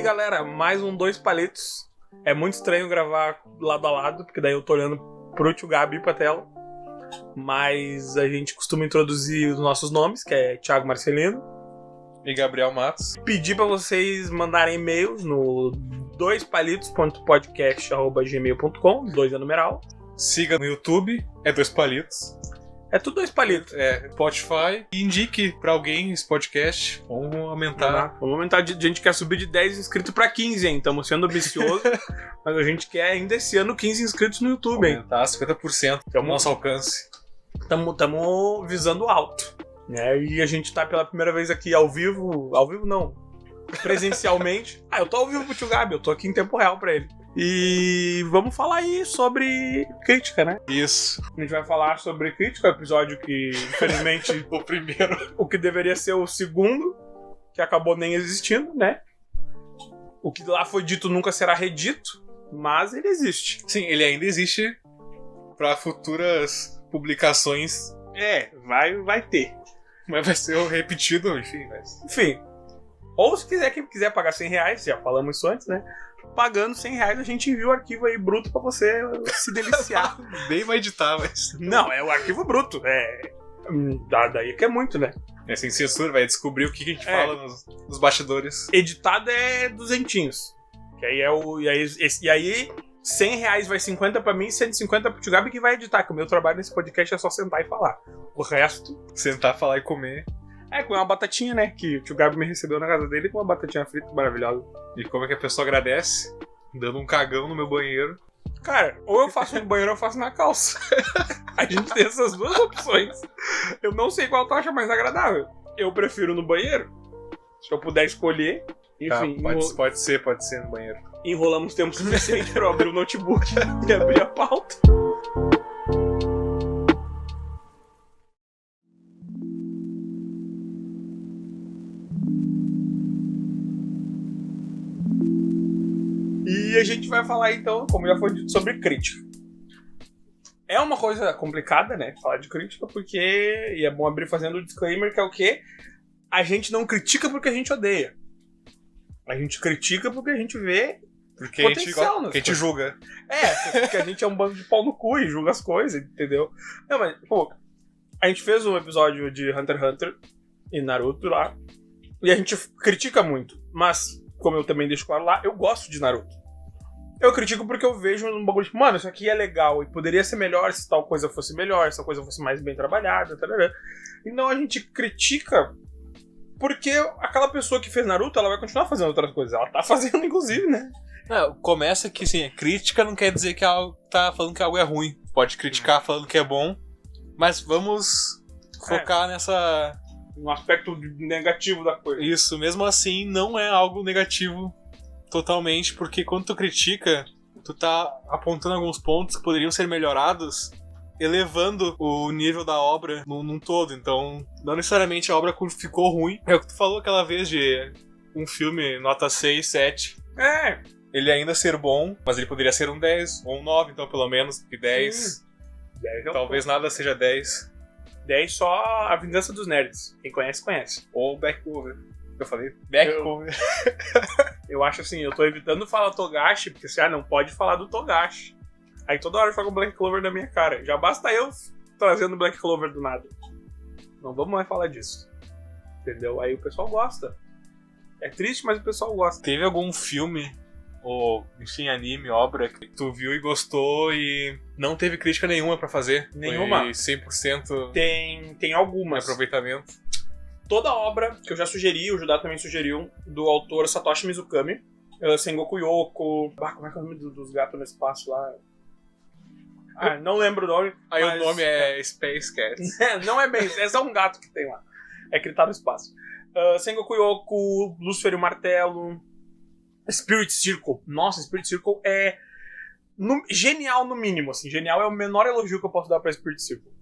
galera, mais um Dois Palitos. É muito estranho gravar lado a lado, porque daí eu tô olhando pro tio Gabi e pra tela. Mas a gente costuma introduzir os nossos nomes, que é Thiago Marcelino e Gabriel Matos. Pedir pra vocês mandarem e-mails no doispalitos.podcast@gmail.com, 2 é numeral. Siga no YouTube, é Dois Palitos. É tudo Dois Palitos. É, Spotify. E indique pra alguém esse podcast. Vamos aumentar. Vamos aumentar. A gente quer subir de 10 inscritos pra 15, hein? Estamos sendo ambiciosos. Mas a gente quer ainda esse ano 15 inscritos no YouTube, hein? Aumentar 50% do nosso alcance. Estamos visando alto. Né? E a gente tá pela primeira vez aqui ao vivo. Ao vivo não. Presencialmente. Eu tô ao vivo pro tio Gabi. Eu tô aqui em tempo real pra ele. E vamos falar aí sobre crítica, né? Isso. A gente vai falar sobre crítica, o episódio que, infelizmente, o primeiro, o que deveria ser o segundo, que acabou nem existindo, né? O que lá foi dito nunca será redito, mas ele existe. Sim, ele ainda existe para futuras publicações. Vai ter. Mas vai ser repetido, enfim. Enfim. Ou se quiser, quem quiser pagar R$100, já falamos isso antes, né? Pagando R$100, a gente envia o arquivo aí bruto pra você se deliciar. Nem vai editar, mas... Não, é o arquivo bruto. Daí que é muito, né? É sem censura, vai descobrir o que a gente fala nos bastidores. Editado é 200. Que aí é o... E aí R$100 vai 50 pra mim e 150 pro tio Gabi que vai editar. Que o meu trabalho nesse podcast é só sentar e falar. O resto... Sentar, falar e comer. Com uma batatinha, né? Que o tio Gabi me recebeu na casa dele com uma batatinha frita maravilhosa. E como é que a pessoa agradece? Dando um cagão no meu banheiro. Cara, ou eu faço no banheiro ou eu faço na calça. A gente tem essas duas opções. Eu não sei qual tu acha mais agradável. Eu prefiro no banheiro. Se eu puder escolher. Enfim. Pode ser no banheiro. Enrolamos tempo suficiente pra eu abrir o notebook e abrir a pauta. E a gente vai falar então, como já foi dito, sobre crítica. É uma coisa complicada, né, falar de crítica, porque, e é bom abrir fazendo o disclaimer, que é o quê? A gente não critica porque a gente odeia. A gente critica porque a gente vê potencial porque a gente julga. Porque a gente é um bando de pau no cu e julga as coisas, entendeu? Não, mas, a gente fez um episódio de Hunter x Hunter e Naruto lá, e a gente critica muito, mas... Como eu também deixo claro lá, eu gosto de Naruto. Eu critico porque eu vejo um bagulho tipo, mano, isso aqui é legal e poderia ser melhor se tal coisa fosse melhor, se tal coisa fosse mais bem trabalhada, tarará. Então a gente critica porque aquela pessoa que fez Naruto, ela vai continuar fazendo outras coisas. Ela tá fazendo, inclusive, né? Não, começa que, assim, crítica não quer dizer que algo tá falando que algo é ruim. Pode criticar falando que é bom, mas vamos focar nessa... Um aspecto negativo da coisa. Isso, mesmo assim, não é algo negativo totalmente, porque quando tu critica, tu tá apontando alguns pontos que poderiam ser melhorados, elevando o nível da obra num todo. Então, não necessariamente a obra ficou ruim. É o que tu falou aquela vez de um filme nota 6, 7. Ele ainda ser bom, mas ele poderia ser um 10 ou um 9, então pelo menos, porque 10 talvez nada seja 10. 10 só a Vingança dos Nerds. Quem conhece, conhece. Ou Back Cover. Eu falei Back Cover. Eu acho assim, eu tô evitando falar Togashi, porque você não pode falar do Togashi. Aí toda hora joga o Black Clover na minha cara. Já basta eu trazendo Black Clover do nada. Não vamos mais falar disso. Entendeu? Aí o pessoal gosta. É triste, mas o pessoal gosta. Teve algum filme, ou enfim, anime, obra, que tu viu e gostou e não teve crítica nenhuma pra fazer? Nenhuma. Foi 100% Tem algumas. de aproveitamento. Toda obra que eu já sugeri, o Judá também sugeriu, do autor Satoshi Mizukami, Sengoku Yoko... como é que é o nome dos gatos no espaço lá? Não lembro o nome. Aí mas... o nome é Space Cat. Não é bem, é só um gato que tem lá. É que ele tá no espaço. Sengoku Yoko, Lúcifer e o Martelo... Spirit Circle. Nossa, Spirit Circle é genial no mínimo, assim. Genial é o menor elogio que eu posso dar pra Spirit Circle.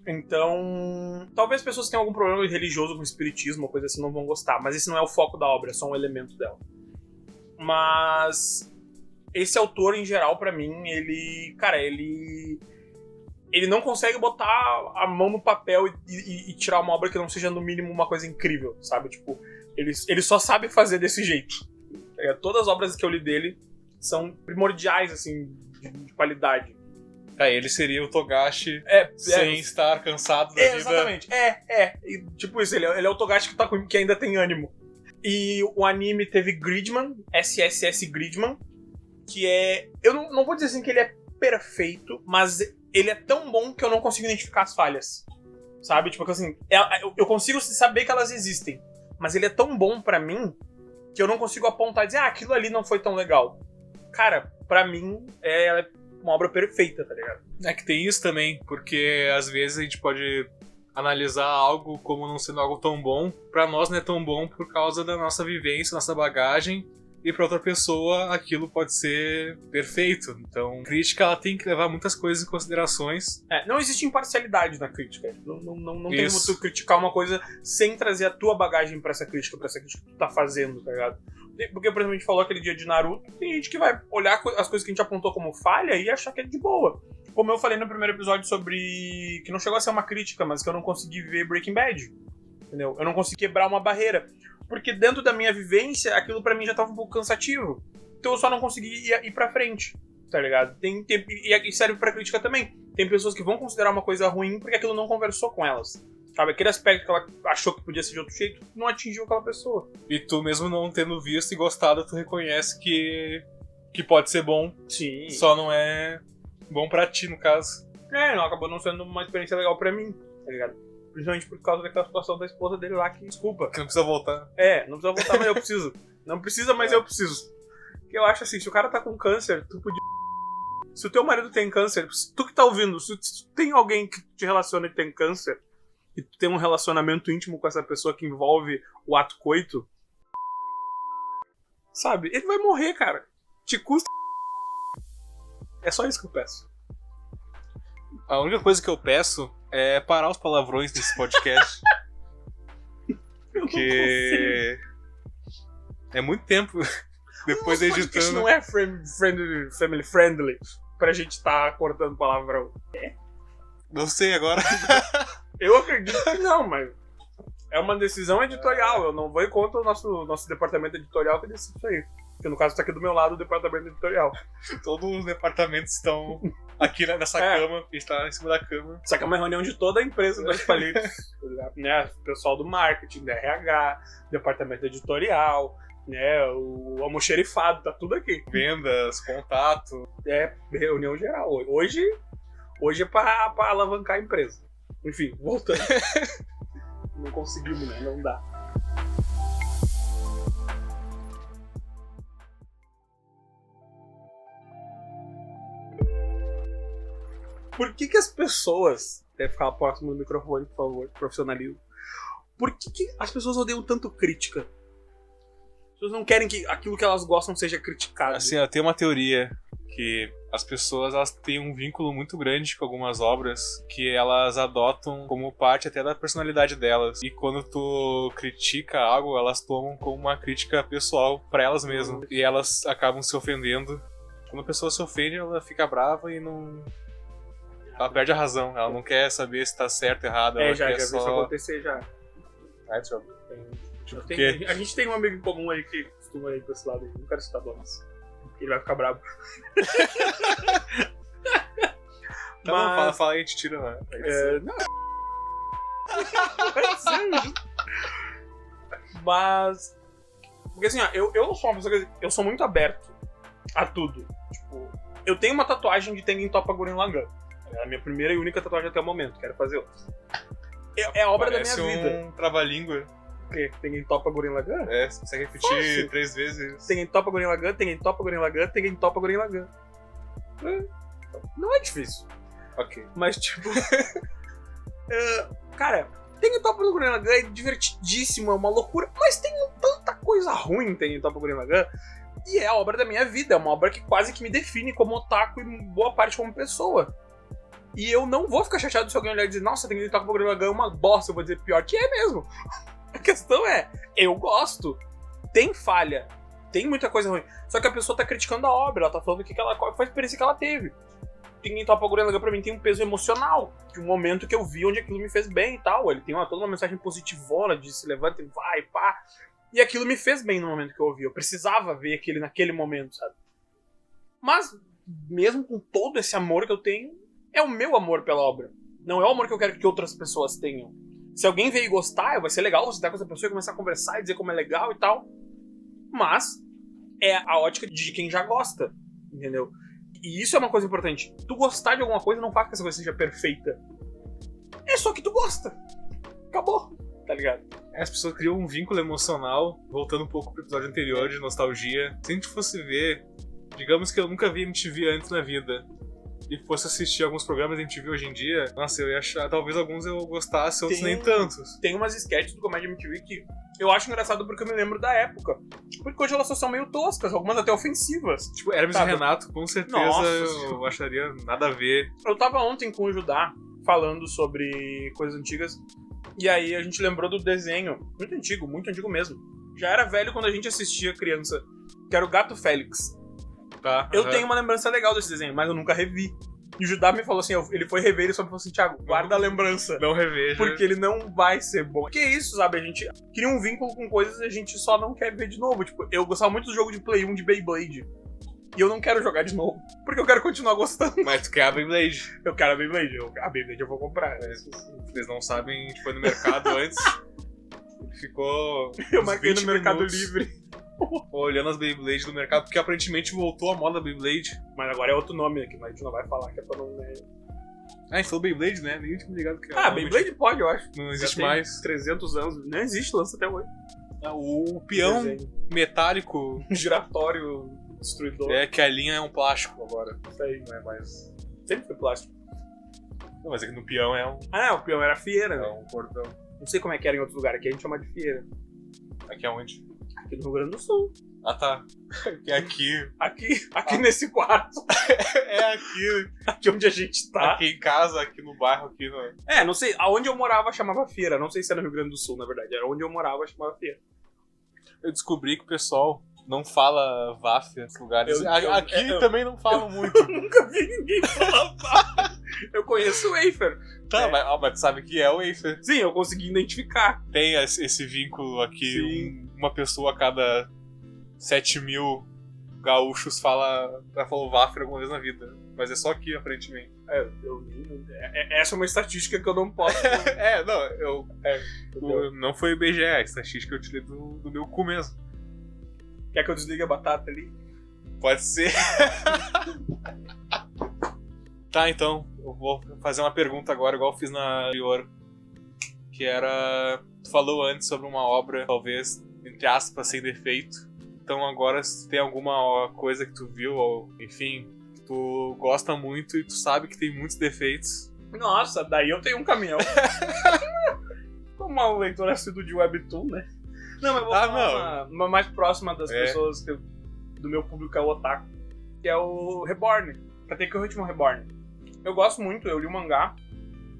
Então, talvez pessoas que tenham algum problema religioso com espiritismo ou coisa assim não vão gostar, mas esse não é o foco da obra, é só um elemento dela. Mas esse autor, em geral, pra mim, ele não consegue botar a mão no papel e tirar uma obra que não seja, no mínimo, uma coisa incrível, sabe? Tipo, ele só sabe fazer desse jeito. Tá ligado? Todas as obras que eu li dele são primordiais, assim, de qualidade. Ele seria o Togashi É, sem estar cansado da vida. Exatamente. E, tipo isso, ele é o Togashi que ainda tem ânimo. E o anime teve Gridman, SSS Gridman, que é... Eu não vou dizer assim que ele é perfeito, mas ele é tão bom que eu não consigo identificar as falhas. Sabe? Tipo assim, eu consigo saber que elas existem, mas ele é tão bom pra mim que eu não consigo apontar e dizer, aquilo ali não foi tão legal. Cara, pra mim, é uma obra perfeita, tá ligado? É que tem isso também, porque às vezes a gente pode analisar algo como não sendo algo tão bom. Pra nós não é tão bom por causa da nossa vivência, nossa bagagem, e pra outra pessoa aquilo pode ser perfeito. Então, a crítica ela tem que levar muitas coisas em considerações. Não existe imparcialidade na crítica. Não tem como tu criticar uma coisa sem trazer a tua bagagem pra essa crítica que tu tá fazendo, tá ligado? Porque, por exemplo, a gente falou aquele dia de Naruto, tem gente que vai olhar as coisas que a gente apontou como falha e achar que é de boa. Como eu falei no primeiro episódio sobre... que não chegou a ser uma crítica, mas que eu não consegui ver Breaking Bad. Entendeu? Eu não consegui quebrar uma barreira. Porque dentro da minha vivência, aquilo pra mim já tava um pouco cansativo. Então eu só não consegui ir pra frente, tá ligado? E serve pra crítica também. Tem pessoas que vão considerar uma coisa ruim porque aquilo não conversou com elas. Sabe? Aquele aspecto que ela achou que podia ser de outro jeito, não atingiu aquela pessoa. E tu mesmo não tendo visto e gostado, tu reconhece que pode ser bom. Sim. Só não é bom pra ti, no caso. Não acabou não sendo uma experiência legal pra mim, tá ligado? Principalmente por causa daquela situação da esposa dele lá que, desculpa. Que não precisa voltar. Não precisa voltar, mas eu preciso. Não precisa, mas eu preciso. Porque eu acho assim, se o cara tá com câncer, tu podia... Se o teu marido tem câncer, tu que tá ouvindo, se tem alguém que te relaciona e tem câncer, e tu tem um relacionamento íntimo com essa pessoa que envolve o ato coito, sabe? Ele vai morrer, cara. Te custa... É só isso que eu peço. A única coisa que eu peço é parar os palavrões nesse podcast. Porque é muito tempo depois editando. Isso não é family friendly pra gente tá cortando palavrão. Não sei agora. Eu acredito que não, mas é uma decisão editorial. Eu não vou ir contra o nosso departamento editorial que decide isso aí. Porque no caso tá aqui do meu lado o departamento editorial. Todos os departamentos estão aqui nessa cama, a gente tá em cima da cama. Isso aqui é uma reunião de toda a empresa dos palitos. Né? O pessoal do marketing, da RH, departamento editorial, né? O almoxerifado, tá tudo aqui. Vendas, contato. Reunião geral. Hoje é pra alavancar a empresa. Enfim, voltando. Não conseguimos, né? Não dá. Por que as pessoas... Deve ficar próximo do microfone, por favor. Profissionalismo. Por que as pessoas odeiam tanto crítica? As pessoas não querem que aquilo que elas gostam seja criticado. Assim, eu tenho uma teoria que as pessoas elas têm um vínculo muito grande com algumas obras que elas adotam como parte até da personalidade delas. E quando tu critica algo, elas tomam como uma crítica pessoal pra elas mesmas. E elas acabam se ofendendo. Quando a pessoa se ofende, ela fica brava e não... Ela perde a razão, ela não quer saber se tá certo ou errado. Ela já quer vi só... isso acontecer já. A gente tem um amigo em comum aí que costuma ir pra esse lado aí. Não quero citar nomes. Ele vai ficar bravo. Não, fala aí, a gente tira, né? Não. Mas... Porque assim, ó, eu sou uma pessoa que... Eu sou muito aberto a tudo. Tipo, eu tenho uma tatuagem de Tengen Toppa Gurren Lagann. É a minha primeira e única tatuagem até o momento. Quero fazer outras. É a obra da minha vida. Um trava-língua. O quê? Tengen Toppa Gurren Lagann? Você consegue repetir Fácil. 3 vezes. Tengen Toppa Gurren Lagann, Tengen Toppa Gurren Lagann, Tengen Toppa Gurren Lagann. Não é difícil. Ok. Mas, tipo... cara, Tengen Toppa Gurren Lagann é divertidíssimo, é uma loucura. Mas tem tanta coisa ruim em Tengen Toppa Gurren Lagann. E é a obra da minha vida. É uma obra que quase que me define como otaku e boa parte como pessoa. E eu não vou ficar chateado se alguém olhar e dizer, nossa, Tengen Toppa Gurren Lagann é uma bosta. Eu vou dizer pior que é mesmo. A questão é, eu gosto. Tem falha. Tem muita coisa ruim. Só que a pessoa tá criticando a obra. Ela tá falando qual foi a experiência que ela teve. Tengen Toppa Gurren Lagann pra mim tem um peso emocional. De um momento que eu vi onde aquilo me fez bem e tal. Ele tem toda uma mensagem positivona de se levanta e vai, pá. E aquilo me fez bem no momento que eu ouvi. Eu precisava ver aquele naquele momento, sabe? Mas, mesmo com todo esse amor que eu tenho, é o meu amor pela obra. Não é o amor que eu quero que outras pessoas tenham. Se alguém veio gostar, vai ser legal você estar com essa pessoa e começar a conversar e dizer como é legal e tal. Mas é a ótica de quem já gosta, entendeu? E isso é uma coisa importante. Tu gostar de alguma coisa não faz com que essa coisa seja perfeita. É só que tu gosta. Acabou, tá ligado? As pessoas criam um vínculo emocional, voltando um pouco pro episódio anterior de nostalgia. Se a gente fosse ver, digamos que eu nunca vi MTV antes na vida, e fosse assistir alguns programas da MTV hoje em dia, nossa, eu ia achar, talvez alguns eu gostasse, outros nem tantos. Tem umas sketches do Comédia MTV que eu acho engraçado porque eu me lembro da época. Porque hoje elas são meio toscas, algumas até ofensivas. Tipo, Hermes e Renato, com certeza eu acharia nada a ver. Eu tava ontem com o Judá falando sobre coisas antigas, e aí a gente lembrou do desenho, muito antigo mesmo. Já era velho quando a gente assistia criança, que era o Gato Félix. Tá, eu tenho uma lembrança legal desse desenho, mas eu nunca revi. E o Judá me falou assim, ele foi rever e só me falou assim, Thiago, guarda a lembrança. Não reveja. Porque ele não vai ser bom. Que isso, sabe? A gente cria um vínculo com coisas e a gente só não quer ver de novo. Tipo, eu gostava muito do jogo de Play 1 de Beyblade. E eu não quero jogar de novo. Porque eu quero continuar gostando. Mas tu quer a Beyblade. Eu quero a Beyblade. A Beyblade eu vou comprar. Vocês não sabem, a gente foi no mercado antes. Ficou. Eu marquei no Mercado Livre. Olhando as Beyblades do mercado, porque aparentemente voltou a moda Beyblade. Mas agora é outro nome aqui, mas a gente não vai falar, que é pra não... Ah, a gente falou Beyblade, né? Nem tinha me ligado que era. Beyblade pode, eu acho. Não existe mais. 300 anos. Não existe, lança até hoje. O peão metálico... giratório destruidor. É, que a linha é um plástico agora. Isso aí. Não é mais... Sempre foi plástico. Não, mas aqui no peão é um... Ah, o peão era fieira. É um cordão. Não sei como é que era em outros lugares, aqui a gente chama de fieira. Aqui é onde? Aqui no Rio Grande do Sul. Ah, tá. Que aqui... Aqui nesse quarto. É aqui. Aqui onde a gente tá. Aqui em casa, aqui no bairro, aqui no... Não sei. Aonde eu morava chamava feira. Não sei se era no Rio Grande do Sul, na verdade. Era onde eu morava chamava feira. Eu descobri que o pessoal não fala váfia nesses lugares. Aqui também não falam muito. Eu nunca vi ninguém falar váfia. Eu conheço o wafer. Tá, mas tu sabe que é o wafer. Sim, eu consegui identificar. Tem esse vínculo aqui. Uma pessoa a cada 7.000 gaúchos já falou wafer alguma vez na vida. Mas é só aqui, aparentemente. Essa é uma estatística que eu não posso... não foi o IBGE, a estatística eu tirei do meu cu mesmo. Quer que eu desligue a batata ali? Pode ser. Tá, então, eu vou fazer uma pergunta agora, igual eu fiz na anterior. Que era... Tu falou antes sobre uma obra, talvez, entre aspas, sem defeito. Então agora, se tem alguma coisa que tu viu, ou enfim, que tu gosta muito e tu sabe que tem muitos defeitos. Nossa, daí eu tenho um caminhão. Como um leitor assíduo de Webtoon, né? Não, mas eu vou falar uma mais próxima das pessoas do meu público é o Otaku. Que é o Reborn. Katekyo Ritmo Reborn. Eu gosto muito, eu li o mangá.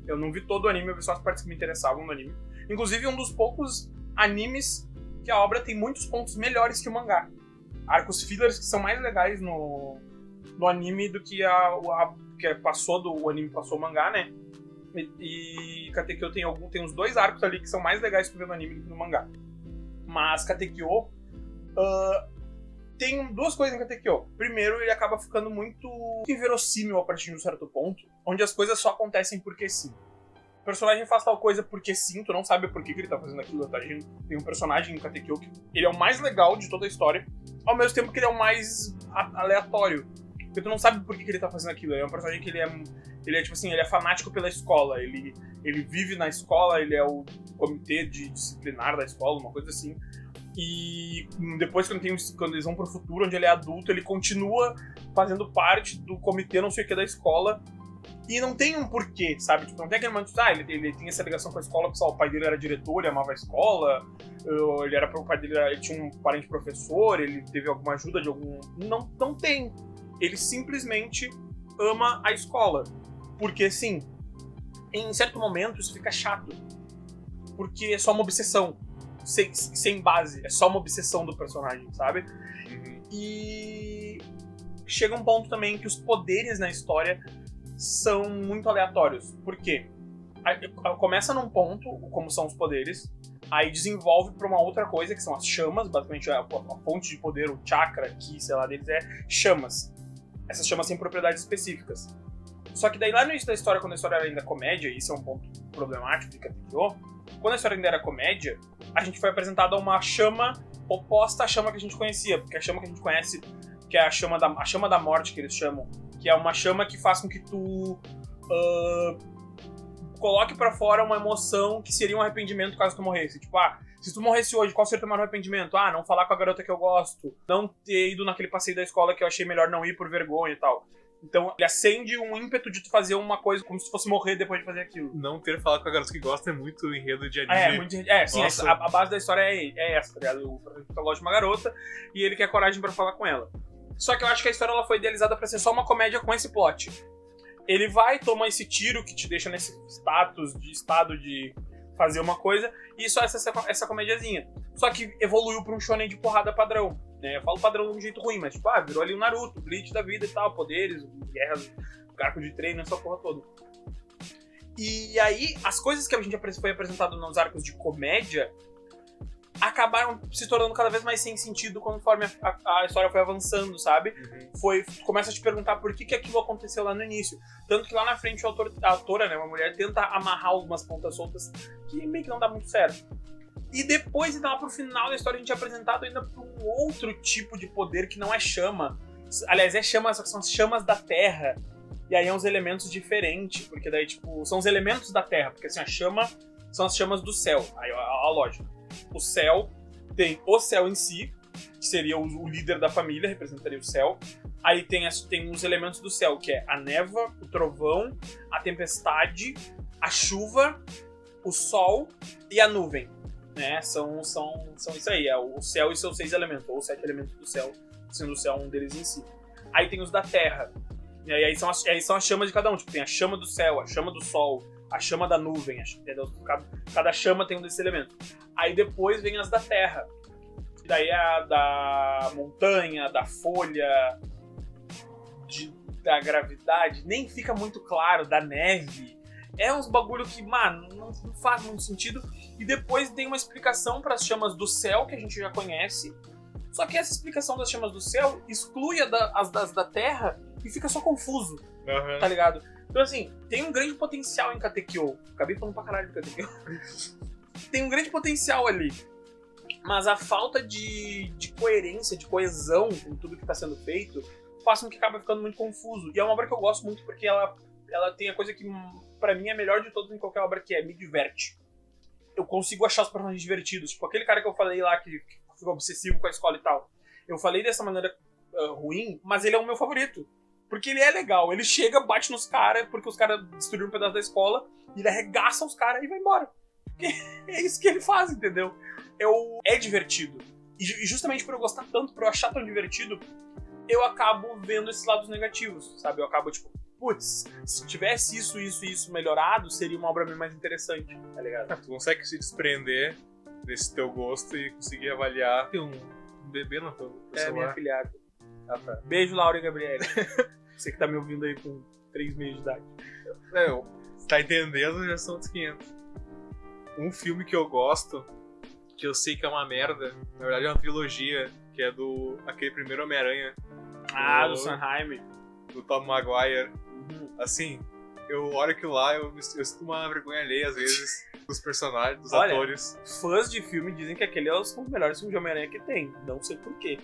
Eu não vi todo o anime, eu vi só as partes que me interessavam no anime. Inclusive, um dos poucos animes que a obra tem muitos pontos melhores que o mangá. Arcos fillers que são mais legais no anime do que que passou o anime passou o mangá, né? E Katekyo tem uns 2 arcos ali que são mais legais que tu vê no anime do que no mangá. Mas Katekyo tem 2 coisas em Katekyo. Primeiro, ele acaba ficando muito inverossímil a partir de um certo ponto, onde as coisas só acontecem porque sim. O personagem faz tal coisa porque sim, tu não sabe por que ele tá fazendo aquilo, tá agindo. Tem um personagem em Katekyo que ele é o mais legal de toda a história, ao mesmo tempo que ele é o mais aleatório. Porque tu não sabe por que ele tá fazendo aquilo. Ele é um personagem que ele é tipo assim, ele é fanático pela escola, ele vive na escola, ele é o comitê disciplinar da escola, uma coisa assim. E depois, quando eles vão pro futuro, onde ele é adulto, ele continua fazendo parte do comitê não sei o que da escola. E não tem um porquê, sabe? Tipo, não tem aquele momento de, ele tem essa ligação com a escola, porque o pai dele era diretor, ele amava a escola, o pai dele ele tinha um parente professor, ele teve alguma ajuda de algum... Não tem. Ele simplesmente ama a escola. Porque, sim, em certo momento isso fica chato. Porque é só uma obsessão. Sem base. É só uma obsessão do personagem, sabe? Uhum. E chega um ponto também que os poderes na história são muito aleatórios. Por quê? começa num ponto, como são os poderes, aí desenvolve pra uma outra coisa, que são as chamas, basicamente a fonte de poder, o chakra, que sei lá deles é chamas. Essas chamas têm propriedades específicas. Só que daí lá no início da história, quando a história era ainda comédia, e isso é um ponto problemático que criou, quando a história ainda era comédia, a gente foi apresentado a uma chama oposta à chama que a gente conhecia, porque a chama que a gente conhece, que é a chama da morte, que eles chamam, que é uma chama que faz com que tu coloque pra fora uma emoção que seria um arrependimento caso tu morresse. Tipo, se tu morresse hoje, qual seria o teu maior arrependimento? Não falar com a garota que eu gosto, não ter ido naquele passeio da escola que eu achei melhor não ir por vergonha e tal. Então, ele acende um ímpeto de tu fazer uma coisa como se fosse morrer depois de fazer aquilo. Não ter falado com a garota que gosta é muito enredo de anime. Sim, a base da história é essa, tá ligado? O protagonista gosta de uma garota e ele quer coragem pra falar com ela. Só que eu acho que a história ela foi idealizada pra ser só uma comédia com esse plot. Ele vai, toma esse tiro que te deixa nesse estado de fazer uma coisa, e só essa comediazinha. Só que evoluiu pra um shonen de porrada padrão. Né? Eu falo padrão de um jeito ruim, mas tipo, virou ali o Naruto, o Bleach da vida e tal, poderes, guerras, arco de treino, essa porra toda. E aí, as coisas que a gente foi apresentado nos arcos de comédia acabaram se tornando cada vez mais sem sentido conforme a história foi avançando, sabe? Tu começa a te perguntar por que aquilo aconteceu lá no início. Tanto que lá na frente a autora, né, uma mulher, tenta amarrar algumas pontas soltas que meio que não dá muito certo. E depois, então, lá pro final da história, a gente é apresentado ainda pra um outro tipo de poder que não é chama. Aliás, é chama, só que são as chamas da Terra. E aí é uns elementos diferentes, porque daí, tipo, são os elementos da Terra. Porque assim, a chama são as chamas do céu. Aí a lógica. O céu tem o céu em si, que seria o líder da família, representaria o céu. Aí tem os elementos do céu, que é a névoa, o trovão, a tempestade, a chuva, o sol e a nuvem. Né? São isso aí, é o céu e seus 6 elementos, ou 7 elementos do céu, sendo o céu um deles em si. Aí tem os da terra, e aí são as chamas de cada um, tipo, tem a chama do céu, a chama do sol, a chama da nuvem, entendeu? Cada chama tem um desses elementos. Aí depois vem as da terra, e daí é a da montanha, da folha, da gravidade, nem fica muito claro, da neve. É uns bagulho que, mano, não faz muito sentido. E depois tem uma explicação para as chamas do céu, que a gente já conhece. Só que essa explicação das chamas do céu exclui as da terra e fica só confuso. Tá ligado? Então, assim, tem um grande potencial em Katekyo. Acabei falando pra caralho de Katekyo. Tem um grande potencial ali. Mas a falta de coerência, de coesão com tudo que tá sendo feito, faz com que acabe ficando muito confuso. E é uma obra que eu gosto muito porque ela tem a coisa que, pra mim, é melhor de todas em qualquer obra, que me diverte. Eu consigo achar os personagens divertidos. Tipo, aquele cara que eu falei lá, que ficou obsessivo com a escola e tal. Eu falei dessa maneira ruim, mas ele é o meu favorito. Porque ele é legal. Ele chega, bate nos caras, porque os caras destruíram um pedaço da escola, e ele arregaça os caras e vai embora. É isso que ele faz, entendeu? É divertido. E justamente por eu gostar tanto, por eu achar tão divertido, eu acabo vendo esses lados negativos, sabe? Eu acabo, tipo, putz, se tivesse isso e isso melhorado, seria uma obra bem mais interessante, tá ligado? Tu consegue se desprender desse teu gosto e conseguir avaliar. Tem um bebê no teu celular. Minha afilhada. Tá. Beijo, Laura e Gabriele. Você que tá me ouvindo aí com 3 meses de idade. Você tá entendendo, já são outros 500. Um filme que eu gosto, que eu sei que é uma merda, na verdade é uma trilogia, que é aquele primeiro Homem-Aranha. Do Sanheim. Do Tom Maguire. Assim, eu olho aquilo lá, eu sinto uma vergonha alheia às vezes dos personagens, dos atores. Fãs de filme dizem que aquele é um dos melhores filmes de Homem-Aranha que tem. Não sei porquê.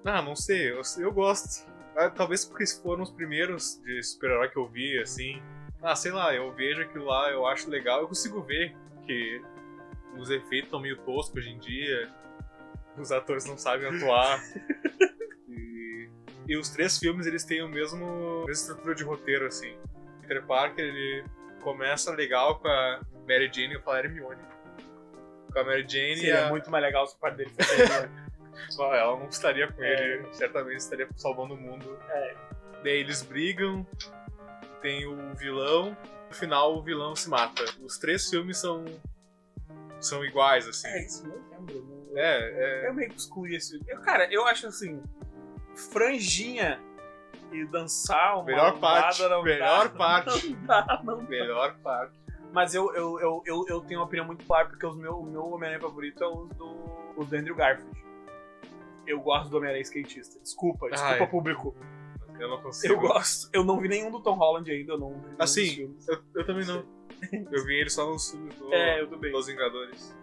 Não sei, eu gosto. Talvez porque foram os primeiros de super-herói que eu vi, assim. Sei lá, eu vejo aquilo lá, eu acho legal. Eu consigo ver que os efeitos estão meio toscos hoje em dia. Os atores não sabem atuar. E os 3 filmes, eles têm a mesma estrutura de roteiro, assim. Peter Parker, ele começa legal com a Mary Jane e o Fala Hermione. Com a Mary Jane seria muito mais legal se o pai dele fosse Hermione. Só ela não estaria com ele, certamente estaria salvando o mundo. Daí eles brigam, tem o vilão, no final o vilão se mata. Os 3 filmes são iguais, assim. Isso não lembro. Eu meio que excluí esse. Eu acho assim, franjinha e dançar uma melhor parte. Não Melhor dá, parte. Não dá. Melhor parte. Mas eu tenho uma opinião muito clara, porque o meu Homem-Aranha favorito é o do Andrew Garfield. Eu gosto do Homem-Aranha skatista. Desculpa, público. Eu não consigo. Eu gosto. Eu não vi nenhum do Tom Holland ainda, eu não vi assim, eu também não. Eu vi ele só nos filmes dos Vingadores.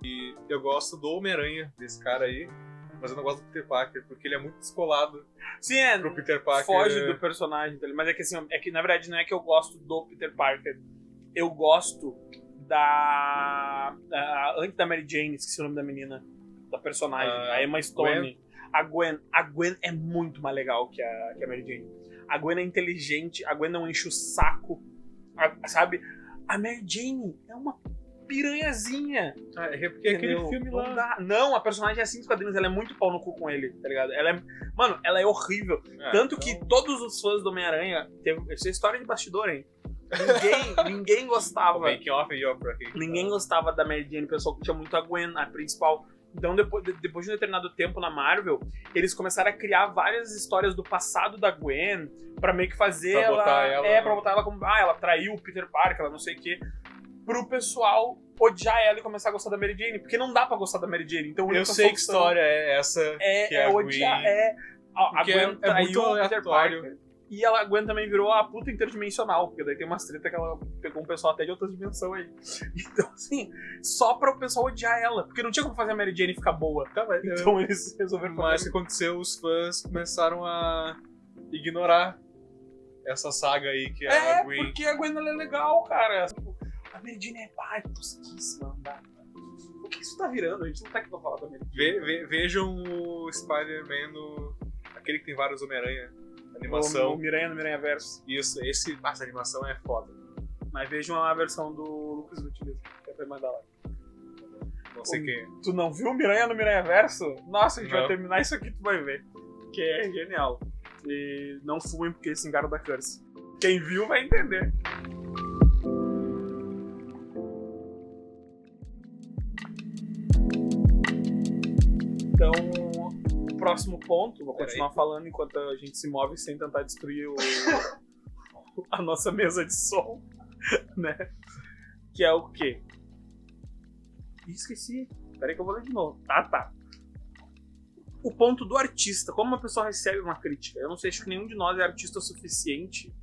E eu gosto do Homem-Aranha, desse cara aí, mas eu não gosto do Peter Parker, porque ele é muito descolado. Sim, pro Peter Parker. Foge do personagem dele. Mas é que assim, na verdade não é que eu gosto do Peter Parker. Eu gosto antes da Mary Jane, esqueci o nome da menina, da personagem, a Emma Stone. A Gwen é muito mais legal que a Mary Jane. A Gwen é inteligente, a Gwen não enche o saco, sabe? A Mary Jane é uma piranhazinha. É porque é aquele filme lá. Não, a personagem é assim dos quadrinhos, ela é muito pau no cu com ele, tá ligado? Ela é horrível. Tanto que todos os fãs do Homem-Aranha, essa é história de bastidor, hein? Ninguém gostava. Ninguém gostava da Mary Jane, o pessoal curtia muito a Gwen, a principal. Então, depois de um determinado tempo na Marvel, eles começaram a criar várias histórias do passado da Gwen pra meio que fazer pra botar ela como... ela traiu o Peter Parker, ela não sei o quê. Pro pessoal odiar ela e começar a gostar da Mary Jane. Porque não dá pra gostar da Mary Jane. Então, eu sei que história é essa que é a odiar, Gwen. A Gwen traiu o Peter aleatório. Parker. E a Gwen também virou a puta interdimensional, porque daí tem umas treta que ela pegou um pessoal até de outra dimensão aí. Então, assim, só pra o pessoal odiar ela, porque não tinha como fazer a Mary Jane ficar boa. Então eles resolveram fazer. Mas o que aconteceu, os fãs começaram a ignorar essa saga aí que é a Gwen. Porque a Gwen ela é legal, cara. A Mary Jane é tosquíssima, não dá. O que isso tá virando? A gente não tá aqui pra falar da Mary Jane. Vejam o Spider-Man, aquele que tem vários Homem-Aranha. Animação. O Miranha no Miranha Verso. Isso, essa animação é foda. Mas vejam a versão do Lucas Lute mesmo, que é pra mandar lá. Não sei quem. Tu não viu o Miranha no Miranha Verso? Nossa, a gente vai terminar isso aqui, tu vai ver. Que é genial. E não fumem porque se engaram da curse. Quem viu vai entender. Então, o próximo ponto, vou continuar falando enquanto a gente se move sem tentar destruir a nossa mesa de som, né? Que é o quê? Esqueci. Peraí que eu vou ler de novo. Tá. O ponto do artista. Como uma pessoa recebe uma crítica? Eu não sei, acho que nenhum de nós é artista o suficiente,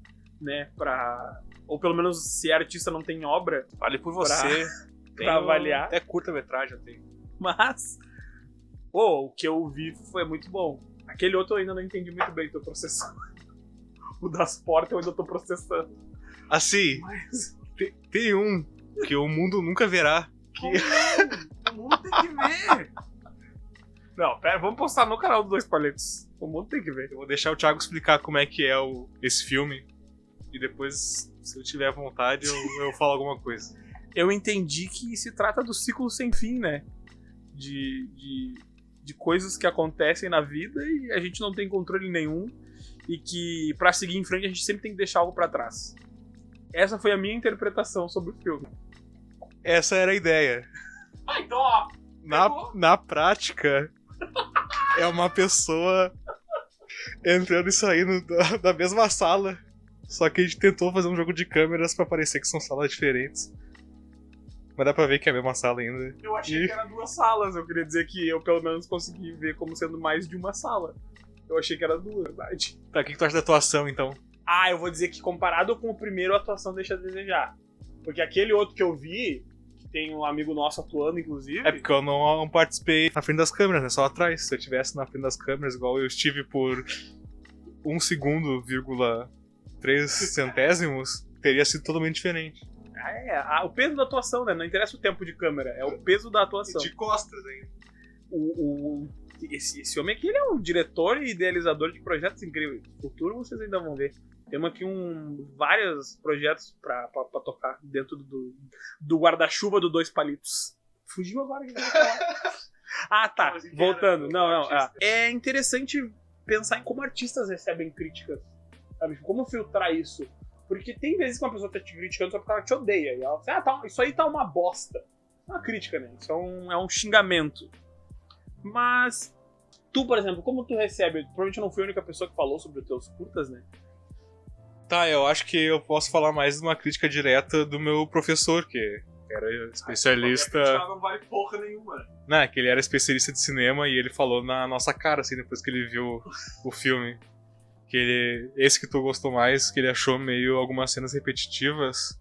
né, pra... Ou pelo menos, se é artista não tem obra... Fale por você. Pra avaliar. Até curta-metragem eu tenho. Mas... o que eu vi foi muito bom. Aquele outro eu ainda não entendi muito bem, tô processando. O das portas eu ainda tô processando. Assim, tem um que o mundo nunca verá. O mundo tem que ver. Não, pera, vamos postar no canal do Dois Palitos. O mundo tem que ver. Eu vou deixar o Thiago explicar como é que é esse filme. E depois, se eu tiver vontade, eu falo alguma coisa. Eu entendi que se trata do ciclo sem fim, né? De coisas que acontecem na vida e a gente não tem controle nenhum. E que pra seguir em frente a gente sempre tem que deixar algo pra trás. Essa foi a minha interpretação sobre o filme. Essa era a ideia. Então, ó. Na prática, é uma pessoa entrando e saindo da mesma sala. Só que a gente tentou fazer um jogo de câmeras pra parecer que são salas diferentes. Mas dá pra ver que é a mesma sala ainda. Eu achei que era duas salas. Eu queria dizer que eu pelo menos consegui ver como sendo mais de uma sala. Eu achei que era duas, verdade. Tá, o que tu acha da atuação, então? Eu vou dizer que comparado com o primeiro, a atuação deixa a desejar. Porque aquele outro que eu vi, que tem um amigo nosso atuando, inclusive... É porque eu não participei na frente das câmeras, né? Só atrás. Se eu estivesse na frente das câmeras, igual eu estive por 1 segundo, 3 centésimos, teria sido totalmente diferente. O peso da atuação, né? Não interessa o tempo de câmera, é o peso da atuação. De costas ainda. Esse homem aqui, ele é um diretor e idealizador de projetos incríveis. No futuro vocês ainda vão ver. Temos aqui vários projetos pra tocar dentro do guarda-chuva do Dois Palitos. Fugiu agora. Tá. Voltando. Não. É interessante pensar em como artistas recebem críticas. Sabe? Como filtrar isso. Porque tem vezes que uma pessoa tá te criticando só porque ela te odeia. E ela fala, isso aí tá uma bosta. É uma crítica, né? Isso é um xingamento. Mas tu, por exemplo, como tu recebe... Provavelmente eu não fui a única pessoa que falou sobre os teus curtas, né? Tá, eu acho que eu posso falar mais de uma crítica direta do meu professor, que era especialista... Não vale porra nenhuma. Não, que ele era especialista de cinema e ele falou na nossa cara, assim, depois que ele viu o filme. Que esse que tu gostou mais, que ele achou meio algumas cenas repetitivas.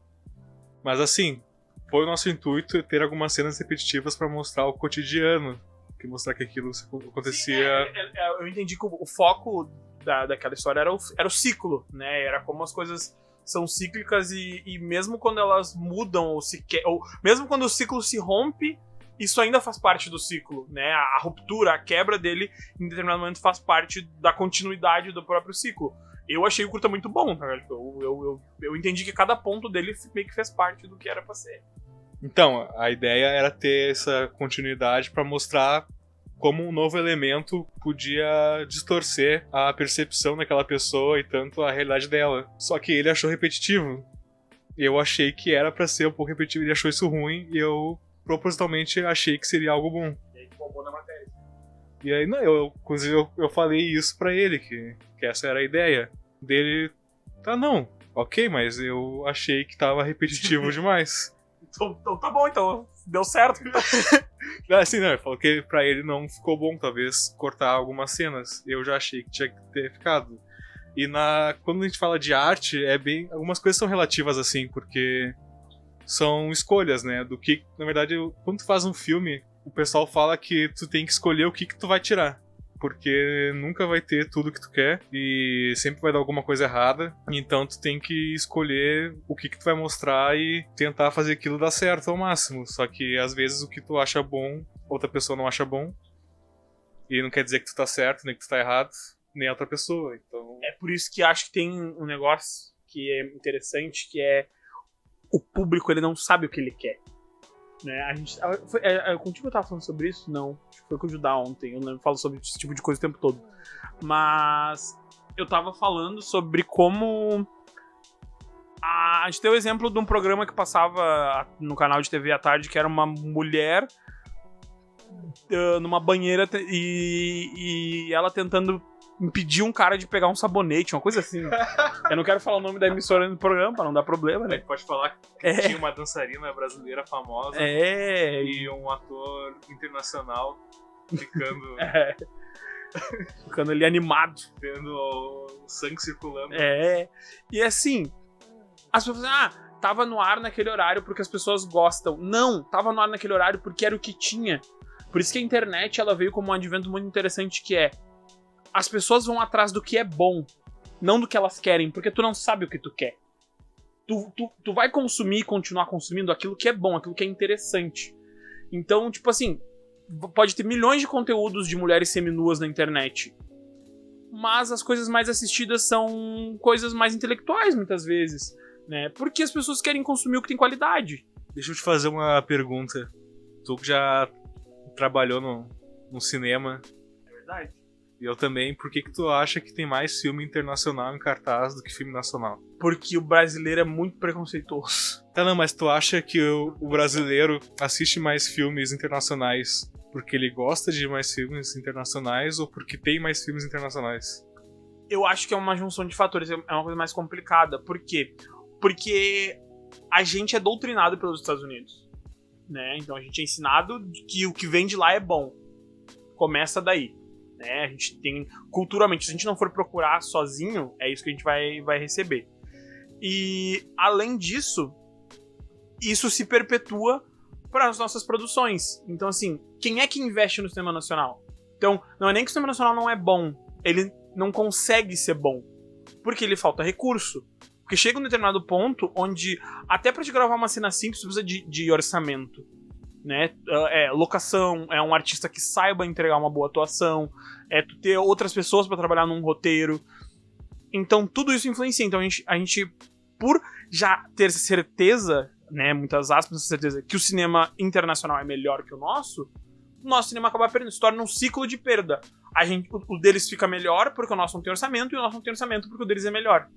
Mas assim, foi o nosso intuito ter algumas cenas repetitivas pra mostrar o cotidiano. Que mostrar que aquilo acontecia... Sim, eu entendi que o foco daquela história era o ciclo, né? Era como as coisas são cíclicas e mesmo quando elas mudam ou mesmo quando o ciclo se rompe, isso ainda faz parte do ciclo, né? A ruptura, a quebra dele, em determinado momento faz parte da continuidade do próprio ciclo. Eu achei o curta muito bom, tá? Eu entendi que cada ponto dele meio que fez parte do que era pra ser. Então, a ideia era ter essa continuidade pra mostrar como um novo elemento podia distorcer a percepção daquela pessoa e tanto a realidade dela. Só que ele achou repetitivo. Eu achei que era pra ser um pouco repetitivo, ele achou isso ruim e eu propositalmente achei que seria algo bom. E aí bombou na matéria. E aí, não, inclusive eu falei isso pra ele, que essa era a ideia. Dele, tá, não, ok, mas eu achei que tava repetitivo demais. Então tá bom, então deu certo. Assim, não, ele falou que pra ele não ficou bom, talvez, cortar algumas cenas. Eu já achei que tinha que ter ficado. E quando a gente fala de arte, algumas coisas são relativas, assim, porque são escolhas, né? Do que, na verdade, quando tu faz um filme, o pessoal fala que tu tem que escolher o que tu vai tirar. Porque nunca vai ter tudo que tu quer e sempre vai dar alguma coisa errada. Então tu tem que escolher o que tu vai mostrar e tentar fazer aquilo dar certo ao máximo. Só que às vezes o que tu acha bom, outra pessoa não acha bom. E não quer dizer que tu tá certo, nem que tu tá errado, nem a outra pessoa. Então... É por isso que acho que tem um negócio que é interessante, que é o público, ele não sabe o que ele quer. Né? Contigo eu tava falando sobre isso? Não. Acho que foi com o Judá ontem. Eu não falo sobre esse tipo de coisa o tempo todo. Mas eu tava falando sobre como a gente tem o exemplo de um programa que passava no canal de TV à tarde, que era uma mulher numa banheira e ela tentando impedir um cara de pegar um sabonete, uma coisa assim. Eu não quero falar o nome da emissora no programa, pra não dar problema, né? Pode falar que tinha uma dançarina brasileira famosa e um ator internacional ficando... ficando ali animado. Vendo o sangue circulando. E assim, as pessoas tava no ar naquele horário porque as pessoas gostam. Não, tava no ar naquele horário porque era o que tinha. Por isso que a internet ela veio como um advento muito interessante, que é as pessoas vão atrás do que é bom, não do que elas querem, porque tu não sabe o que tu quer. Tu vai consumir e continuar consumindo aquilo que é bom, aquilo que é interessante. Então, tipo assim, pode ter milhões de conteúdos de mulheres seminuas na internet, mas as coisas mais assistidas são coisas mais intelectuais, muitas vezes, né? Porque as pessoas querem consumir o que tem qualidade. Deixa eu te fazer uma pergunta. Tu que já trabalhou no cinema... É verdade. E eu também, por que tu acha que tem mais filme internacional em cartaz do que filme nacional? Porque o brasileiro é muito preconceituoso. Tá, não, mas tu acha que o brasileiro assiste mais filmes internacionais porque ele gosta de mais filmes internacionais ou porque tem mais filmes internacionais? Eu acho que é uma junção de fatores, é uma coisa mais complicada. Por quê? Porque a gente é doutrinado pelos Estados Unidos, né? Então a gente é ensinado que o que vem de lá é bom. Começa daí. Né? A gente tem, culturalmente, se a gente não for procurar sozinho, é isso que a gente vai receber. E, além disso, isso se perpetua para as nossas produções. Então, assim, quem é que investe no cinema nacional? Então, não é nem que o cinema nacional não é bom, ele não consegue ser bom, porque lhe falta recurso. Porque chega um determinado ponto onde, até para te gravar uma cena simples, você precisa de orçamento. Né? Locação, é um artista que saiba entregar uma boa atuação, tu ter outras pessoas para trabalhar num roteiro. Então tudo isso influencia. Então a gente por já ter certeza, né, muitas aspas, certeza que o cinema internacional é melhor que o nosso cinema acaba perdendo, se torna um ciclo de perda. O deles fica melhor porque o nosso não tem orçamento, e o nosso não tem orçamento porque o deles é melhor.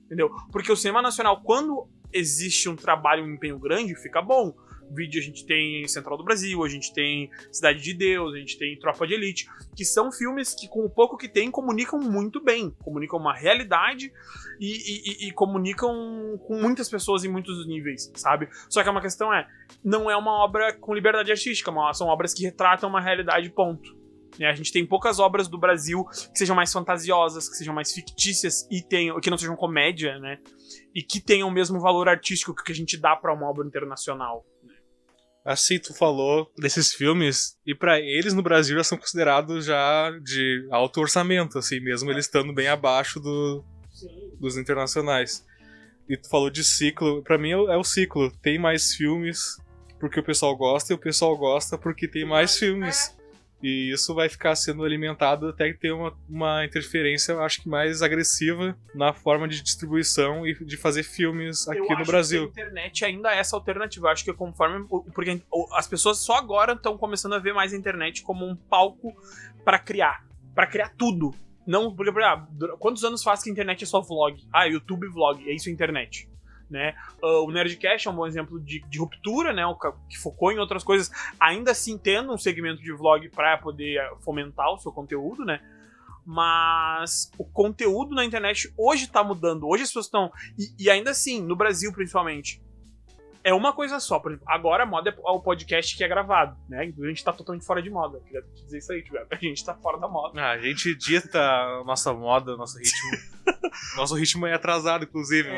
Entendeu? Porque o cinema nacional, quando existe um trabalho, um empenho grande, fica bom. vídeo, a gente tem Central do Brasil, a gente tem Cidade de Deus, a gente tem Tropa de Elite, que são filmes que, com o pouco que tem, comunicam muito bem, comunicam uma realidade e comunicam com muitas pessoas em muitos níveis, sabe? Só que uma questão não é uma obra com liberdade artística, são obras que retratam uma realidade, ponto. A gente tem poucas obras do Brasil que sejam mais fantasiosas, que sejam mais fictícias e que não sejam comédia, né? E que tenham o mesmo valor artístico que a gente dá pra uma obra internacional. Assim, tu falou desses filmes, e pra eles no Brasil já são considerados já de alto orçamento, assim, mesmo eles estando bem abaixo dos internacionais. E tu falou de ciclo, pra mim é o ciclo, tem mais filmes porque o pessoal gosta, e o pessoal gosta porque tem mais filmes. E isso vai ficar sendo alimentado até ter uma interferência, eu acho que mais agressiva na forma de distribuição e de fazer filmes aqui no Brasil. Eu acho que a internet ainda é essa alternativa. Eu acho que conforme... Porque as pessoas só agora estão começando a ver mais a internet como um palco pra criar tudo. Não, porque, quantos anos faz que a internet é só vlog? YouTube vlog, é isso a internet. Né? O Nerdcast é um bom exemplo de ruptura, né? Que focou em outras coisas, ainda assim tendo um segmento de vlog para poder fomentar o seu conteúdo, né? Mas o conteúdo na internet hoje tá mudando, hoje as pessoas estão... E ainda assim, no Brasil principalmente, é uma coisa só. Por exemplo, agora a moda é o podcast que é gravado, né? A gente tá totalmente fora de moda. Eu queria te dizer isso aí, a gente tá fora da moda. A gente dita a nossa moda, nosso ritmo. Nosso ritmo é atrasado, inclusive,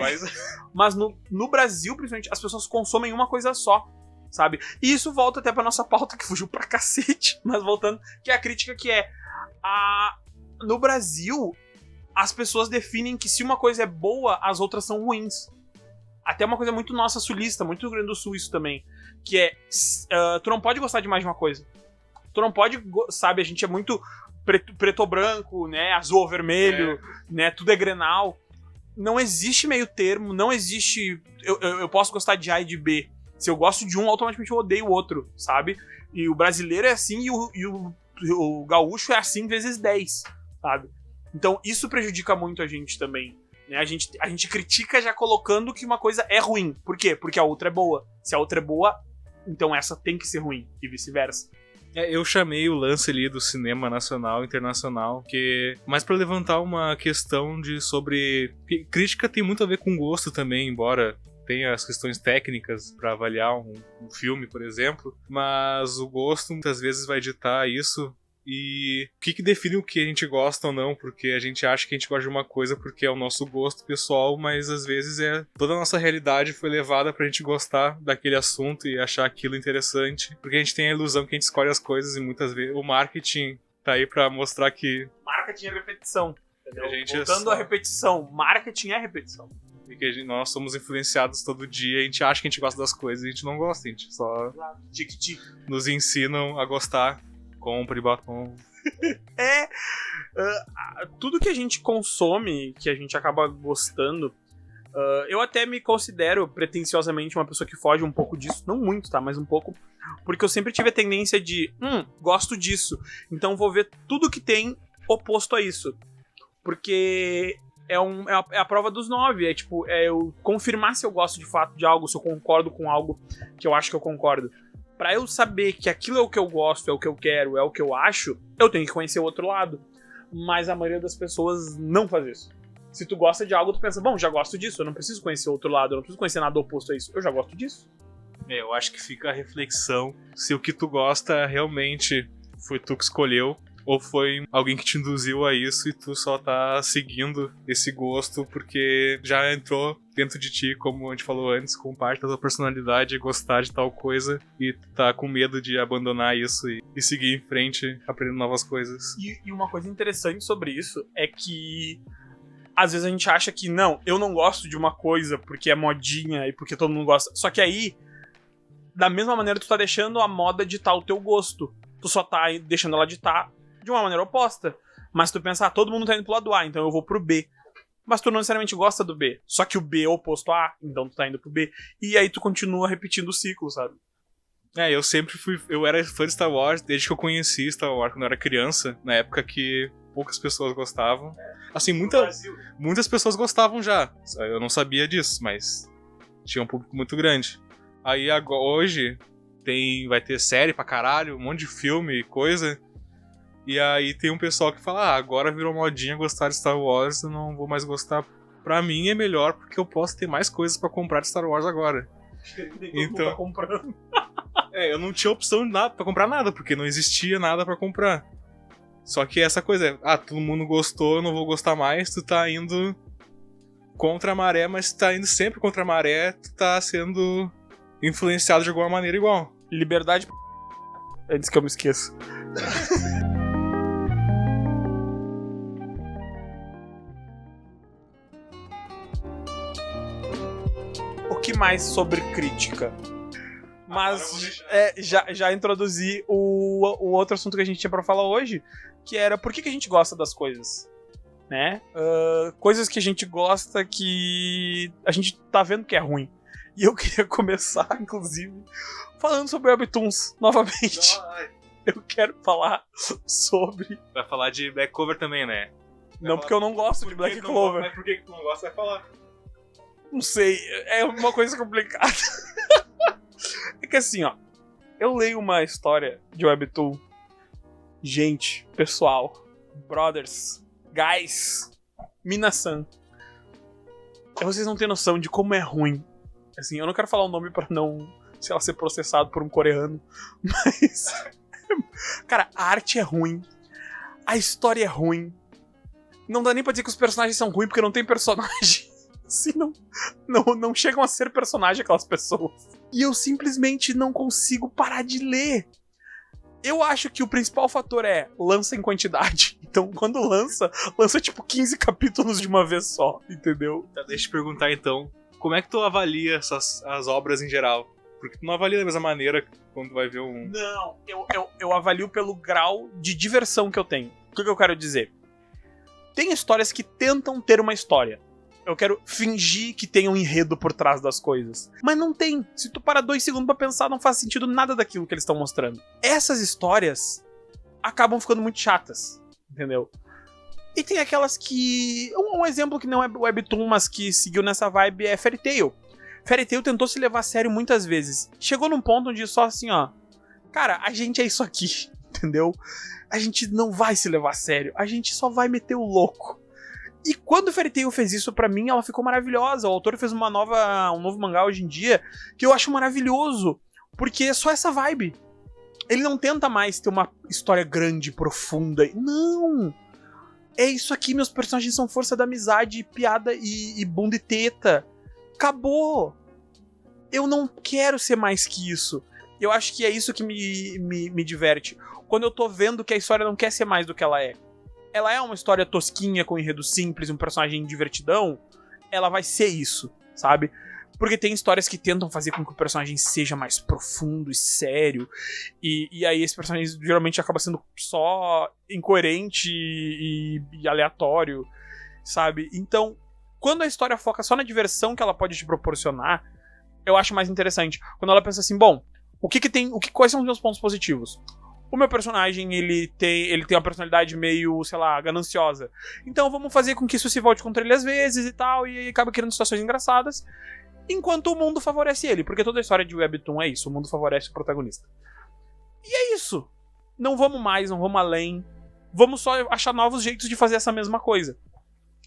Mas no Brasil, principalmente, as pessoas consomem uma coisa só, sabe? E isso volta até pra nossa pauta, que fugiu pra cacete, mas voltando, que é a crítica que no Brasil, as pessoas definem que se uma coisa é boa, as outras são ruins. Até uma coisa muito nossa sulista, muito do Rio Grande do Sul isso também, que é, tu não pode gostar de mais de uma coisa. Tu não pode, sabe, a gente é muito preto ou branco, né, azul ou vermelho, né, tudo é Grenal. Não existe meio termo, não existe, eu posso gostar de A e de B. Se eu gosto de um, automaticamente eu odeio o outro, sabe? E o brasileiro é assim e o gaúcho é assim vezes 10, sabe? Então isso prejudica muito a gente também. Né? A gente critica já colocando que uma coisa é ruim. Por quê? Porque a outra é boa. Se a outra é boa, então essa tem que ser ruim, e vice-versa. Eu chamei o lance ali do cinema nacional e internacional, mais pra levantar uma questão sobre... Crítica tem muito a ver com gosto também, embora tenha as questões técnicas pra avaliar um filme, por exemplo, mas o gosto muitas vezes vai ditar isso. E o que define o que a gente gosta ou não, porque a gente acha que a gente gosta de uma coisa porque é o nosso gosto pessoal, mas às vezes toda a nossa realidade foi levada pra gente gostar daquele assunto e achar aquilo interessante, porque a gente tem a ilusão que a gente escolhe as coisas e muitas vezes o marketing tá aí pra mostrar que... Marketing é repetição, entendeu? Voltando à repetição, marketing é repetição. E que nós somos influenciados todo dia, a gente acha que a gente gosta das coisas e a gente não gosta, a gente só nos ensinam a gostar. Compre batom. Tudo que a gente consome, que a gente acaba gostando, eu até me considero pretensiosamente uma pessoa que foge um pouco disso, não muito, tá, mas um pouco, porque eu sempre tive a tendência de, gosto disso, então vou ver tudo que tem oposto a isso, porque é a prova dos 9, é eu confirmar se eu gosto de fato de algo, se eu concordo com algo que eu acho que eu concordo. Pra eu saber que aquilo é o que eu gosto, é o que eu quero, é o que eu acho, eu tenho que conhecer o outro lado. Mas a maioria das pessoas não faz isso. Se tu gosta de algo, tu pensa, bom, já gosto disso, eu não preciso conhecer o outro lado, eu não preciso conhecer nada oposto a isso, eu já gosto disso. Eu acho que fica a reflexão se o que tu gosta realmente foi tu que escolheu, ou foi alguém que te induziu a isso e tu só tá seguindo esse gosto porque já entrou dentro de ti, como a gente falou antes, com parte da tua personalidade, gostar de tal coisa e tu tá com medo de abandonar isso e seguir em frente, aprendendo novas coisas. E uma coisa interessante sobre isso é que às vezes a gente acha que não, eu não gosto de uma coisa porque é modinha e porque todo mundo gosta. Só que aí, da mesma maneira, tu tá deixando a moda ditar o teu gosto. Tu só tá deixando ela ditar de uma maneira oposta. Mas tu pensa, todo mundo tá indo pro lado A, então eu vou pro B. Mas tu não necessariamente gosta do B. Só que o B é oposto a A, então tu tá indo pro B. E aí tu continua repetindo o ciclo, sabe? Eu era fã de Star Wars desde que eu conheci Star Wars quando eu era criança, na época que poucas pessoas gostavam. Assim, muitas pessoas gostavam já. Eu não sabia disso, mas tinha um público muito grande. Aí hoje vai ter série pra caralho, um monte de filme e coisa. E aí tem um pessoal que fala, agora virou modinha gostar de Star Wars, eu não vou mais gostar. Pra mim é melhor, porque eu posso ter mais coisas pra comprar de Star Wars agora. Então tá comprando. Eu não tinha opção de nada pra comprar nada, porque não existia nada pra comprar. Só que essa coisa todo mundo gostou, eu não vou gostar mais, tu tá indo contra a maré, mas tu tá indo sempre contra a maré, tu tá sendo influenciado de alguma maneira igual. Liberdade antes que eu me esqueça. O que mais sobre crítica? Mas já introduzi o outro assunto que a gente tinha pra falar hoje, que era por que a gente gosta das coisas, né? Coisas que a gente gosta que a gente tá vendo que é ruim. E eu queria começar, inclusive, falando sobre Webtoons novamente. Eu quero falar sobre... Vai falar de Black Clover também, né? Não, porque eu não gosto de Black Clover. Mas por que tu não gosta, vai falar. Não sei, é uma coisa complicada. É que assim, ó, eu leio uma história de Webtoon. Gente, pessoal, brothers, guys, Minasan. Vocês não têm noção de como é ruim. Assim, eu não quero falar o nome pra não, sei lá, ser processado por um coreano. Mas, cara, a arte é ruim. A história é ruim. Não dá nem pra dizer que os personagens são ruins, porque não tem personagem. Assim, não chegam a ser personagem aquelas pessoas. E eu simplesmente não consigo parar de ler. Eu acho que o principal fator é lança em quantidade. Então, quando lança tipo 15 capítulos de uma vez só, entendeu? Tá, deixa eu te perguntar então, como é que tu avalia as obras em geral? Porque tu não avalia da mesma maneira quando tu vai ver um... Não, eu avalio pelo grau de diversão que eu tenho. O que eu quero dizer? Tem histórias que tentam ter uma história. Eu quero fingir que tem um enredo por trás das coisas. Mas não tem. Se tu parar 2 segundos pra pensar, não faz sentido nada daquilo que eles estão mostrando. Essas histórias acabam ficando muito chatas, entendeu? E tem aquelas que... Um exemplo que não é Webtoon, mas que seguiu nessa vibe é Fairy Tail. Fairy Tail tentou se levar a sério muitas vezes. Chegou num ponto onde só assim, ó... Cara, a gente é isso aqui, entendeu? A gente não vai se levar a sério. A gente só vai meter o louco. E quando o Fairy Tail fez isso, pra mim, ela ficou maravilhosa. O autor fez um novo mangá hoje em dia que eu acho maravilhoso. Porque é só essa vibe. Ele não tenta mais ter uma história grande, profunda. Não! É isso aqui, meus personagens são força da amizade, piada e bunda e teta. Acabou! Eu não quero ser mais que isso. Eu acho que é isso que me diverte. Quando eu tô vendo que a história não quer ser mais do que ela é. Ela é uma história tosquinha, com enredo simples, um personagem divertidão, ela vai ser isso, sabe? Porque tem histórias que tentam fazer com que o personagem seja mais profundo e sério, e aí esse personagem geralmente acaba sendo só incoerente e aleatório, sabe? Então, quando a história foca só na diversão que ela pode te proporcionar, eu acho mais interessante. Quando ela pensa assim, bom, quais são os meus pontos positivos? O meu personagem, ele tem uma personalidade meio, sei lá, gananciosa. Então vamos fazer com que isso se volte contra ele às vezes e tal, e acaba criando situações engraçadas, enquanto o mundo favorece ele, porque toda a história de Webtoon é isso, o mundo favorece o protagonista. E é isso. Não vamos mais, não vamos além. Vamos só achar novos jeitos de fazer essa mesma coisa.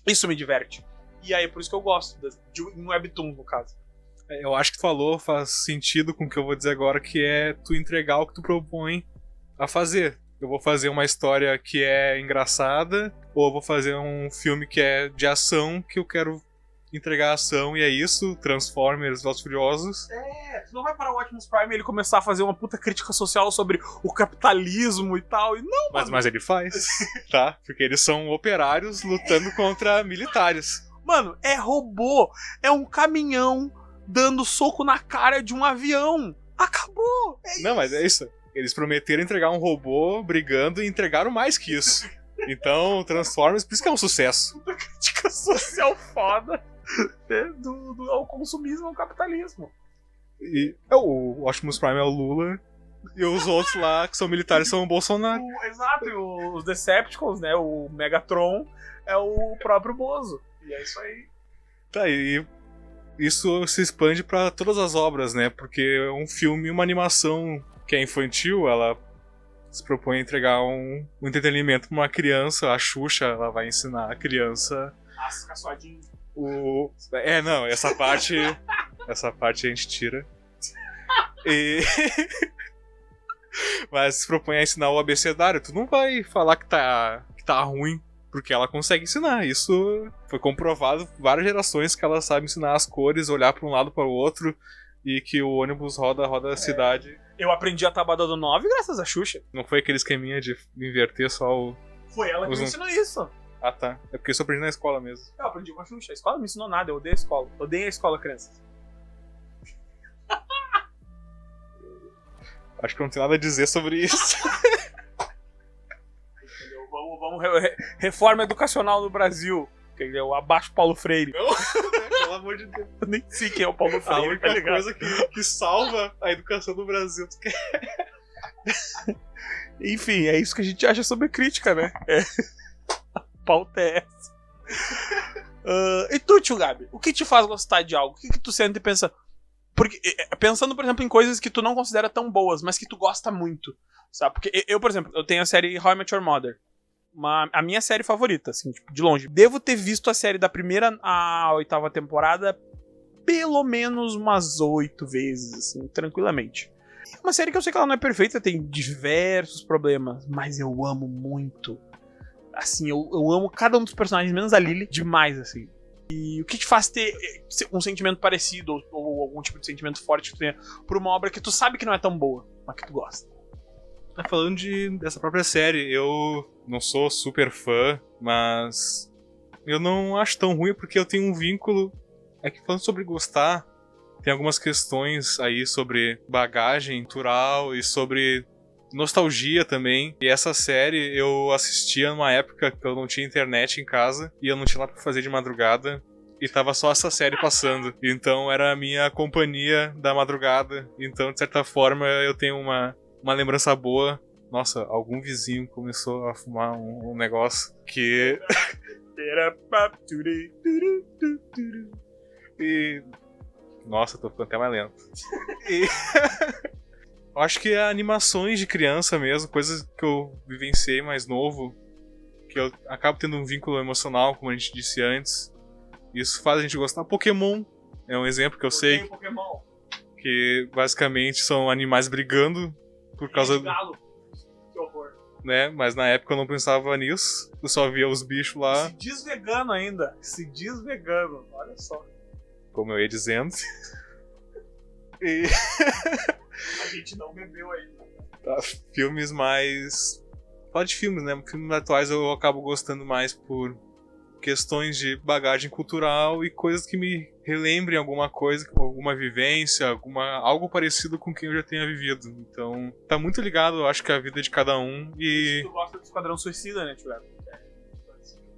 Isso me diverte. E aí é por isso que eu gosto de um Webtoon, no caso. Eu acho que tu falou, faz sentido com o que eu vou dizer agora, que é tu entregar o que tu propõe a fazer. Eu vou fazer uma história que é engraçada, ou eu vou fazer um filme que é de ação, que eu quero entregar ação, e é isso, Transformers, Velozes e Furiosos. Tu não vai parar o Optimus Prime e ele começar a fazer uma puta crítica social sobre o capitalismo e tal, e não, mas ele faz, tá? Porque eles são operários lutando contra militares. Mano, é robô, é um caminhão dando soco na cara de um avião. Acabou! Não, mas é isso. Eles prometeram entregar um robô brigando e entregaram mais que isso. Então, Transformers, por isso que é um sucesso. Uma crítica social foda, né, ao consumismo, ao capitalismo. E o Optimus Prime é o Lula, e os outros lá, que são militares, são o Bolsonaro. Exato, e os Decepticons, né, o Megatron, é o próprio Bozo. E é isso aí. Tá, e isso se expande pra todas as obras, né? Porque é um filme, uma animação que é infantil, ela se propõe a entregar um entretenimento pra uma criança. A Xuxa, ela vai ensinar a criança Caçoadinho. não, essa parte a gente tira. Mas se propõe a ensinar o abecedário. Tu não vai falar que tá ruim, porque ela consegue ensinar. Isso foi comprovado várias gerações que ela sabe ensinar as cores, olhar pra um lado para o outro, e que o ônibus roda a cidade. Eu aprendi a tabuada do 9 graças a Xuxa. Não foi aquele esqueminha de inverter só o... Foi ela que me ensinou isso. Ah, tá. É porque eu só aprendi na escola mesmo. Eu aprendi com a Xuxa. A escola não me ensinou nada, eu odeio a escola. Odeio a escola, crianças. Acho que não tem nada a dizer sobre isso. Entendeu? Vamos reforma educacional no Brasil. Entendeu? Abaixo Paulo Freire. Não, pelo amor de Deus. Eu nem sei quem é o Paulo Freire. A única coisa que salva a educação do Brasil. Enfim, é isso que a gente acha sobre crítica, né? A pauta é essa. E tu, tio Gabi? O que te faz gostar de algo? O que tu sente e pensa... Porque, pensando, por exemplo, em coisas que tu não considera tão boas, mas que tu gosta muito, sabe? Porque eu, por exemplo, eu tenho a série How I Met Your Mother. A minha série favorita, assim, tipo, de longe. Devo ter visto a série da primeira à 8ª temporada pelo menos umas 8 vezes, assim, tranquilamente. É uma série que eu sei que ela não é perfeita, tem diversos problemas, mas eu amo muito. Assim, eu amo cada um dos personagens, menos a Lily, demais, assim. E o que te faz ter um sentimento parecido, ou algum tipo de sentimento forte que tu tenha por uma obra que tu sabe que não é tão boa, mas que tu gosta? Tá falando dessa própria série, eu não sou super fã, mas eu não acho tão ruim porque eu tenho um vínculo. É que falando sobre gostar, tem algumas questões aí sobre bagagem cultural e sobre nostalgia também. E essa série eu assistia numa época que eu não tinha internet em casa e eu não tinha nada pra fazer de madrugada. E tava só essa série passando. Então era a minha companhia da madrugada. Então, de certa forma, eu tenho uma lembrança boa. Nossa, algum vizinho começou a fumar um negócio que... E... Nossa, tô ficando até mais lento. Eu acho que animações de criança mesmo, coisas que eu vivenciei mais novo, que eu acabo tendo um vínculo emocional, como a gente disse antes. Isso faz a gente gostar. Pokémon é um exemplo que eu sei. Pokémon. Que basicamente são animais brigando por causa do... Galo. Que horror. Né? Mas na época eu não pensava nisso. Eu só via os bichos lá. Se diz vegano ainda. Se diz vegano. Olha só. Como eu ia dizendo. E... A gente não bebeu ainda. Tá, filmes mais... Fala de filmes, né? Filmes atuais eu acabo gostando mais por questões de bagagem cultural e coisas que me relembrem alguma coisa, alguma vivência, algo parecido com quem eu já tenha vivido. Então, tá muito ligado, eu acho que a vida de cada um e... Tu gosta do Esquadrão Suicida, né, Tio?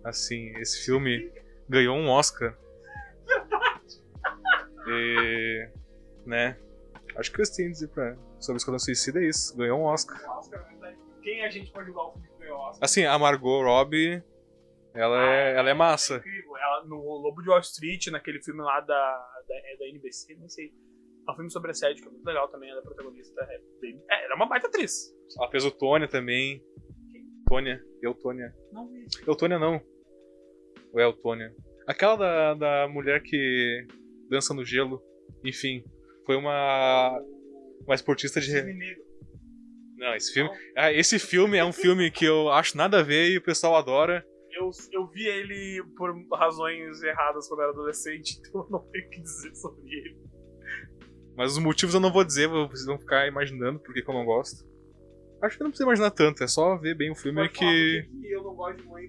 Assim, esse filme ganhou um Oscar. E... né? Acho que eu tenho a dizer sobre o Esquadrão Suicida é isso. Ganhou um Oscar. Quem a gente pode julgar o filme que ganhou o Oscar? Assim, a Margot Robbie, ela é massa. É incrível. Ela no Lobo de Wall Street, naquele filme lá da NBC, nem sei. É um filme sobre assédio, que é muito legal também. Ela é protagonista. Ela é uma baita atriz. Ela fez o Tônia também. Tônia. Eutônia. Não vi. Eutônia não. Ou é Eutônia? Aquela da mulher que dança no gelo. Enfim, foi uma esportista de... Não, esse filme... esse filme é um filme que eu acho nada a ver e o pessoal adora. Eu vi ele por razões erradas quando eu era adolescente, então eu não tenho o que dizer sobre ele. Mas os motivos eu não vou dizer, vocês vão ficar imaginando por que eu não gosto. Acho que não precisa imaginar tanto, é só ver bem o filme que... Eu não gosto de Mãe.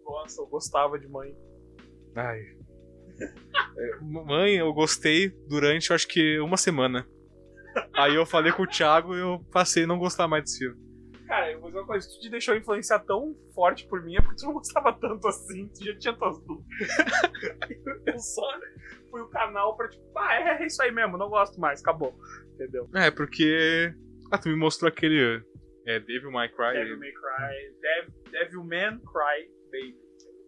Nossa, eu gostava de Mãe. Ai... Mãe, eu gostei durante, acho que uma semana. Aí eu falei com o Thiago e eu passei a não gostar mais desse filme. Cara, eu vou dizer uma coisa, se tu te deixou influenciar tão forte por mim é porque tu não gostava tanto assim, tu já tinha tuas dúvidas. Eu só fui o canal pra tipo, é isso aí mesmo, não gosto mais, acabou. Entendeu? É, porque... tu me mostrou aquele... Devil May Cry. Devil May Cry. Devil Man Cry Baby.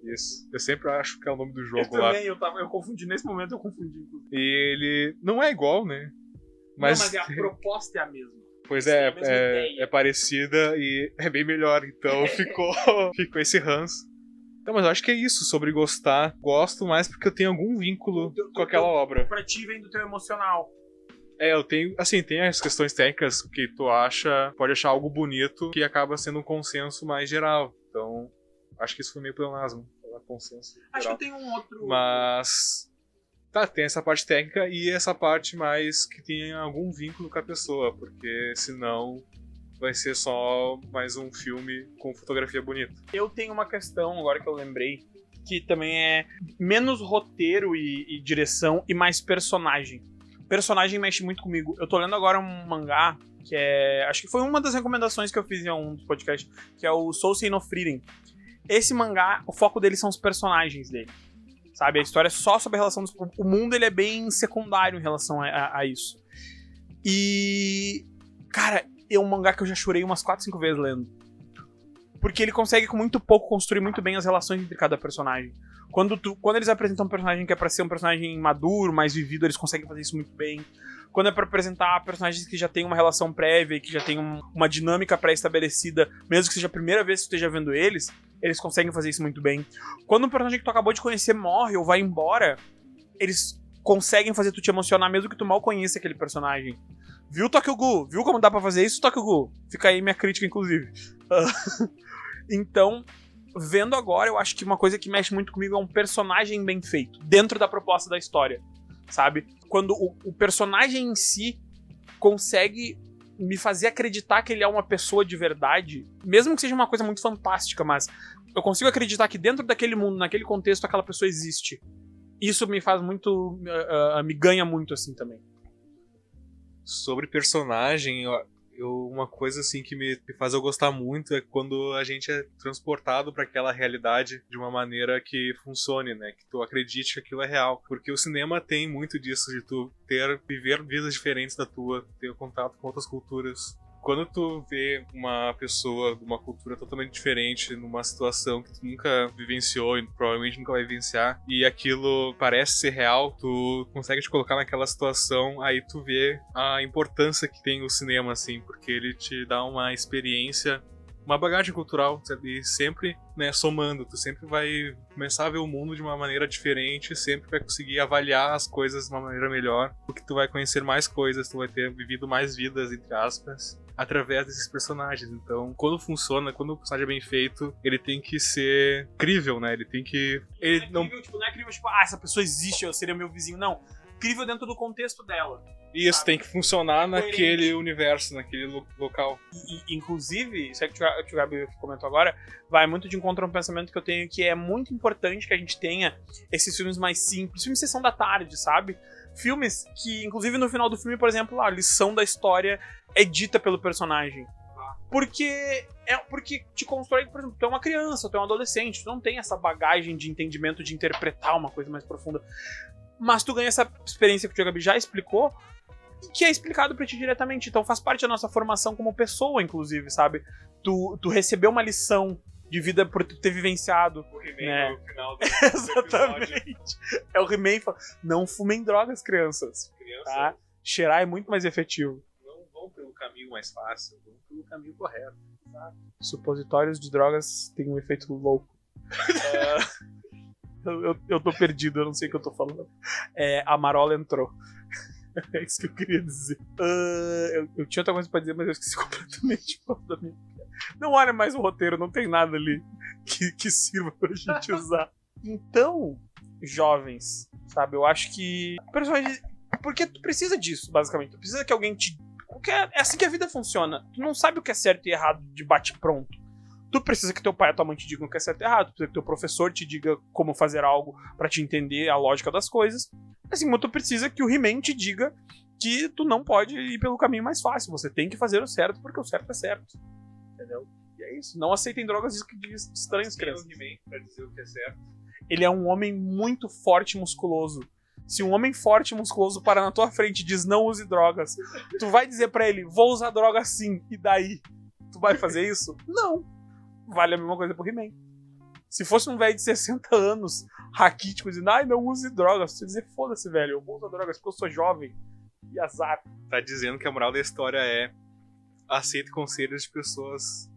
Isso. Eu sempre acho que é o nome do jogo eu lá. Eu confundi, nesse momento eu confundi. Inclusive. E ele não é igual, né? Mas a proposta é a mesma. Pois é parecida e é bem melhor, então ficou esse ranço. Então, mas eu acho que é isso, sobre gostar. Gosto mais porque eu tenho algum vínculo com aquela obra. Pra ti vem do teu emocional. Eu tenho, assim, tem as questões técnicas que tu pode achar algo bonito que acaba sendo um consenso mais geral. Então, acho que isso foi meio pleonasmo, falar consenso geral. Acho que eu tenho um outro... Mas... Tá, tem essa parte técnica e essa parte mais que tem algum vínculo com a pessoa, porque senão vai ser só mais um filme com fotografia bonita. Eu tenho uma questão, agora que eu lembrei, que também é menos roteiro e direção e mais personagem. Personagem mexe muito comigo. Eu tô lendo agora um mangá que é... Acho que foi uma das recomendações que eu fiz em um dos podcasts, que é o Soul Sei no Frieren. Esse mangá, o foco dele são os personagens dele. Sabe, a história é só sobre a relação dos... O mundo, ele é bem secundário em relação a isso. E... Cara, é um mangá que eu já chorei umas 4, 5 vezes lendo. Porque ele consegue, com muito pouco, construir muito bem as relações entre cada personagem. Quando eles apresentam um personagem que é pra ser um personagem maduro, mais vivido, eles conseguem fazer isso muito bem. Quando é pra apresentar personagens que já têm uma relação prévia e que já têm uma dinâmica pré-estabelecida, mesmo que seja a primeira vez que você esteja vendo eles conseguem fazer isso muito bem. Quando um personagem que tu acabou de conhecer morre ou vai embora, eles conseguem fazer tu te emocionar mesmo que tu mal conheça aquele personagem. Viu, Tokyo-gu? Viu como dá pra fazer isso, Tokyo-gu? Fica aí minha crítica, inclusive. Então, vendo agora, eu acho que uma coisa que mexe muito comigo é um personagem bem feito, dentro da proposta da história, sabe? Quando o personagem em si consegue me fazer acreditar que ele é uma pessoa de verdade, mesmo que seja uma coisa muito fantástica, mas eu consigo acreditar que dentro daquele mundo, naquele contexto, aquela pessoa existe. Isso me faz muito... me ganha muito, assim, também. Sobre personagem, uma coisa assim que me faz eu gostar muito é quando a gente é transportado para aquela realidade de uma maneira que funcione, né? Que tu acredite que aquilo é real. Porque o cinema tem muito disso, de tu viver vidas diferentes da tua, ter contato com outras culturas. Quando tu vê uma pessoa de uma cultura totalmente diferente, numa situação que tu nunca vivenciou e provavelmente nunca vai vivenciar, e aquilo parece ser real, tu consegue te colocar naquela situação, aí tu vê a importância que tem o cinema, assim, porque ele te dá uma experiência, uma bagagem cultural, e sempre, né, somando, tu sempre vai começar a ver o mundo de uma maneira diferente, sempre vai conseguir avaliar as coisas de uma maneira melhor, porque tu vai conhecer mais coisas, tu vai ter vivido mais vidas, entre aspas, através desses personagens. Então, quando funciona, quando o personagem é bem feito, ele tem que ser crível, né? Ele tem que... Ele não é crível, tipo, essa pessoa existe, eu seria meu vizinho. Não. Crível dentro do contexto dela. Isso, sabe? Tem que funcionar naquele universo, naquele local. Inclusive, isso é que o Tio Gabi comentou agora, vai muito de encontro a um pensamento que eu tenho, que é muito importante que a gente tenha esses filmes mais simples, filmes de sessão da tarde, sabe? Filmes que, inclusive, no final do filme, por exemplo, a lição da história é dita pelo personagem. Porque te constrói, por exemplo, tu é uma criança, tu é um adolescente, tu não tem essa bagagem de entendimento, de interpretar uma coisa mais profunda. Mas tu ganha essa experiência que o Tio Gabi já explicou, que é explicado pra ti diretamente. Então faz parte da nossa formação como pessoa, inclusive, sabe? Tu recebeu uma lição de vida por tu ter vivenciado. O He-Man, né? No final do Exatamente. É o He-Man falando, não fumem drogas, crianças. Tá? Cheirar é muito mais efetivo. Não vão pelo caminho mais fácil, vão pelo caminho correto. Tá? Supositórios de drogas têm um efeito louco. Eu tô perdido, eu não sei o que eu tô falando. A Marola entrou. É isso que eu queria dizer. Eu tinha outra coisa pra dizer, mas eu esqueci completamente da minha. Não olha mais o roteiro, não tem nada ali que sirva pra gente usar. Então, jovens, sabe? Eu acho que. Porque tu precisa disso, basicamente. Tu precisa que alguém te. Porque é assim que a vida funciona. Tu não sabe o que é certo e errado de bate-pronto. Tu precisa que teu pai e tua mãe te digam o que é certo e errado. Tu precisa que teu professor te diga como fazer algo pra te entender a lógica das coisas. Assim como tu precisa que o He-Man te diga que tu não pode ir pelo caminho mais fácil. Você tem que fazer o certo porque o certo é certo. Entendeu? E é isso. Não aceitem drogas estranhas, crianças. Quem é o He-Man pra dizer o que é certo? Ele é um homem muito forte e musculoso. Se um homem forte e musculoso parar na tua frente e diz não use drogas, tu vai dizer pra ele, vou usar droga sim, e daí? Tu vai fazer isso? Não. Vale a mesma coisa pro He-Man. Se fosse um velho de 60 anos, raquítico, dizendo, ai, não use drogas. Você dizer, foda-se, velho, eu vou usar drogas porque eu sou jovem. E azar. Tá dizendo que a moral da história é aceite conselhos de pessoas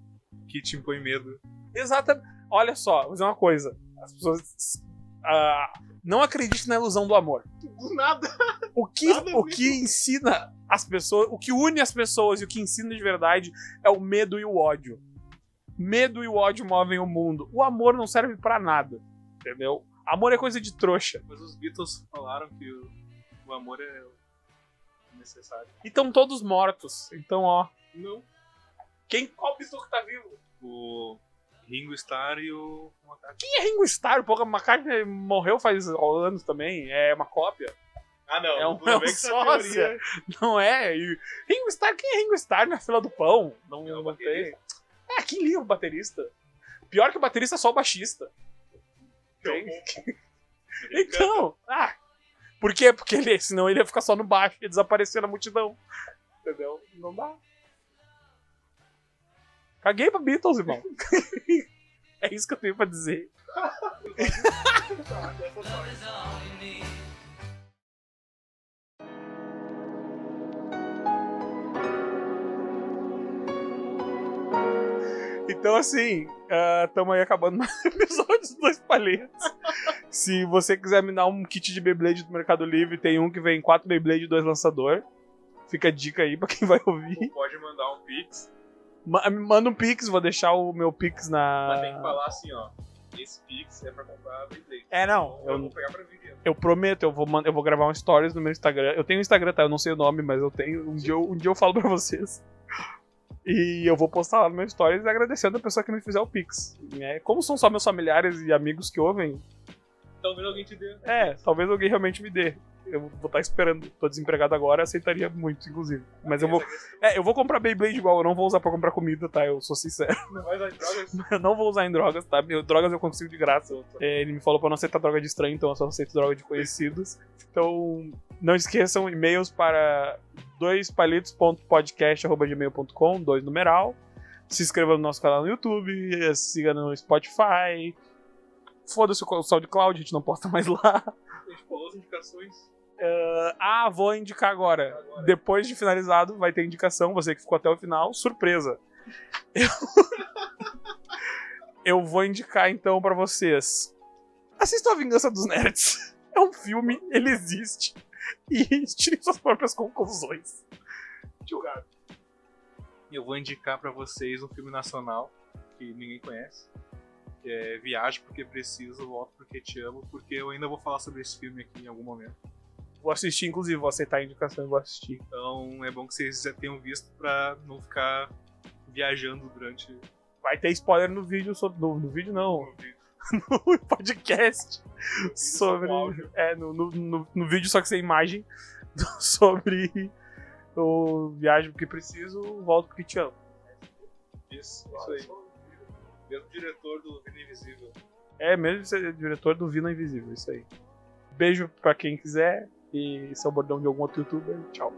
que te impõem medo. Exatamente. Olha só, vou dizer uma coisa. As pessoas não acreditem na ilusão do amor. Do nada. O que ensina as pessoas, o que une as pessoas e o que ensina de verdade é o medo e o ódio. Medo e o ódio movem o mundo. O amor não serve pra nada, entendeu? Amor é coisa de trouxa. Mas os Beatles falaram que o amor é necessário. E estão todos mortos. Então, ó. Não. Qual Beatle que tá vivo? O Ringo Starr e o McCartney. Quem é Ringo Starr? Porra, McCartney morreu faz anos também. É uma cópia. Ah, não. É um sósia. Não é? E Ringo Starr, quem é Ringo Starr na fila do pão? Não tem. Quem liga o baterista? Pior que o baterista é só o baixista. Então, por quê? Porque senão ele ia ficar só no baixo e desaparecer na multidão. Entendeu? Não dá. Caguei pra Beatles, irmão. É isso que eu tenho pra dizer. Então, assim, estamos aí acabando mais um episódio dos Dois Palhetas. Se você quiser me dar um kit de Beyblade do Mercado Livre, tem um que vem 4 Beyblade e 2 lançador. Fica a dica aí pra quem vai ouvir. Ou pode mandar um Pix. Manda um Pix, vou deixar o meu Pix na... Mas tem que falar assim, ó. Esse Pix é pra comprar Beyblade. Não. Eu vou pegar pra vídeo. Eu prometo, eu vou gravar um stories no meu Instagram. Eu tenho um Instagram, tá? Eu não sei o nome, mas eu tenho. Um dia eu falo pra vocês. E eu vou postar lá no meu stories agradecendo a pessoa que me fizer o Pix. Como são só meus familiares e amigos que ouvem... Talvez alguém te dê. Talvez alguém realmente me dê. Eu vou estar esperando. Tô desempregado agora, aceitaria muito, inclusive. Mas eu vou comprar Beyblade igual, eu não vou usar pra comprar comida, tá? Eu sou sincero. Não vai usar em drogas? Eu não vou usar em drogas, tá? Drogas eu consigo de graça. Ele me falou pra não aceitar droga de estranho, então eu só aceito droga de conhecidos. Então, não esqueçam e-mails para doispalitos.podcast@gmail.com, 2 numeral. Se inscreva no nosso canal no YouTube, siga no Spotify. Foda-se o SoundCloud, a gente não posta mais lá. A gente falou as indicações. Vou indicar agora. Depois de finalizado, vai ter indicação. Você que ficou até o final, surpresa. Eu vou indicar então pra vocês. Assistam A Vingança dos Nerds. É um filme, ele existe. E tirem suas próprias conclusões. Julgado. Eu vou indicar pra vocês um filme nacional que ninguém conhece. Que é Viagem Porque Preciso, Volto Porque Te Amo. Porque eu ainda vou falar sobre esse filme aqui em algum momento. Vou assistir, inclusive, vou aceitar a indicação e vou assistir. Então é bom que vocês já tenham visto pra não ficar viajando durante... Vai ter spoiler no vídeo, no vídeo não, no podcast, sobre... No vídeo só que sem imagem, sobre o Viagem Porque Preciso, Volto Porque Te Amo. Isso aí. Mesmo diretor do Vina Invisível. Mesmo ser diretor do Vina Invisível, isso aí. Beijo pra quem quiser. E esse é o bordão de algum outro youtuber. Tchau.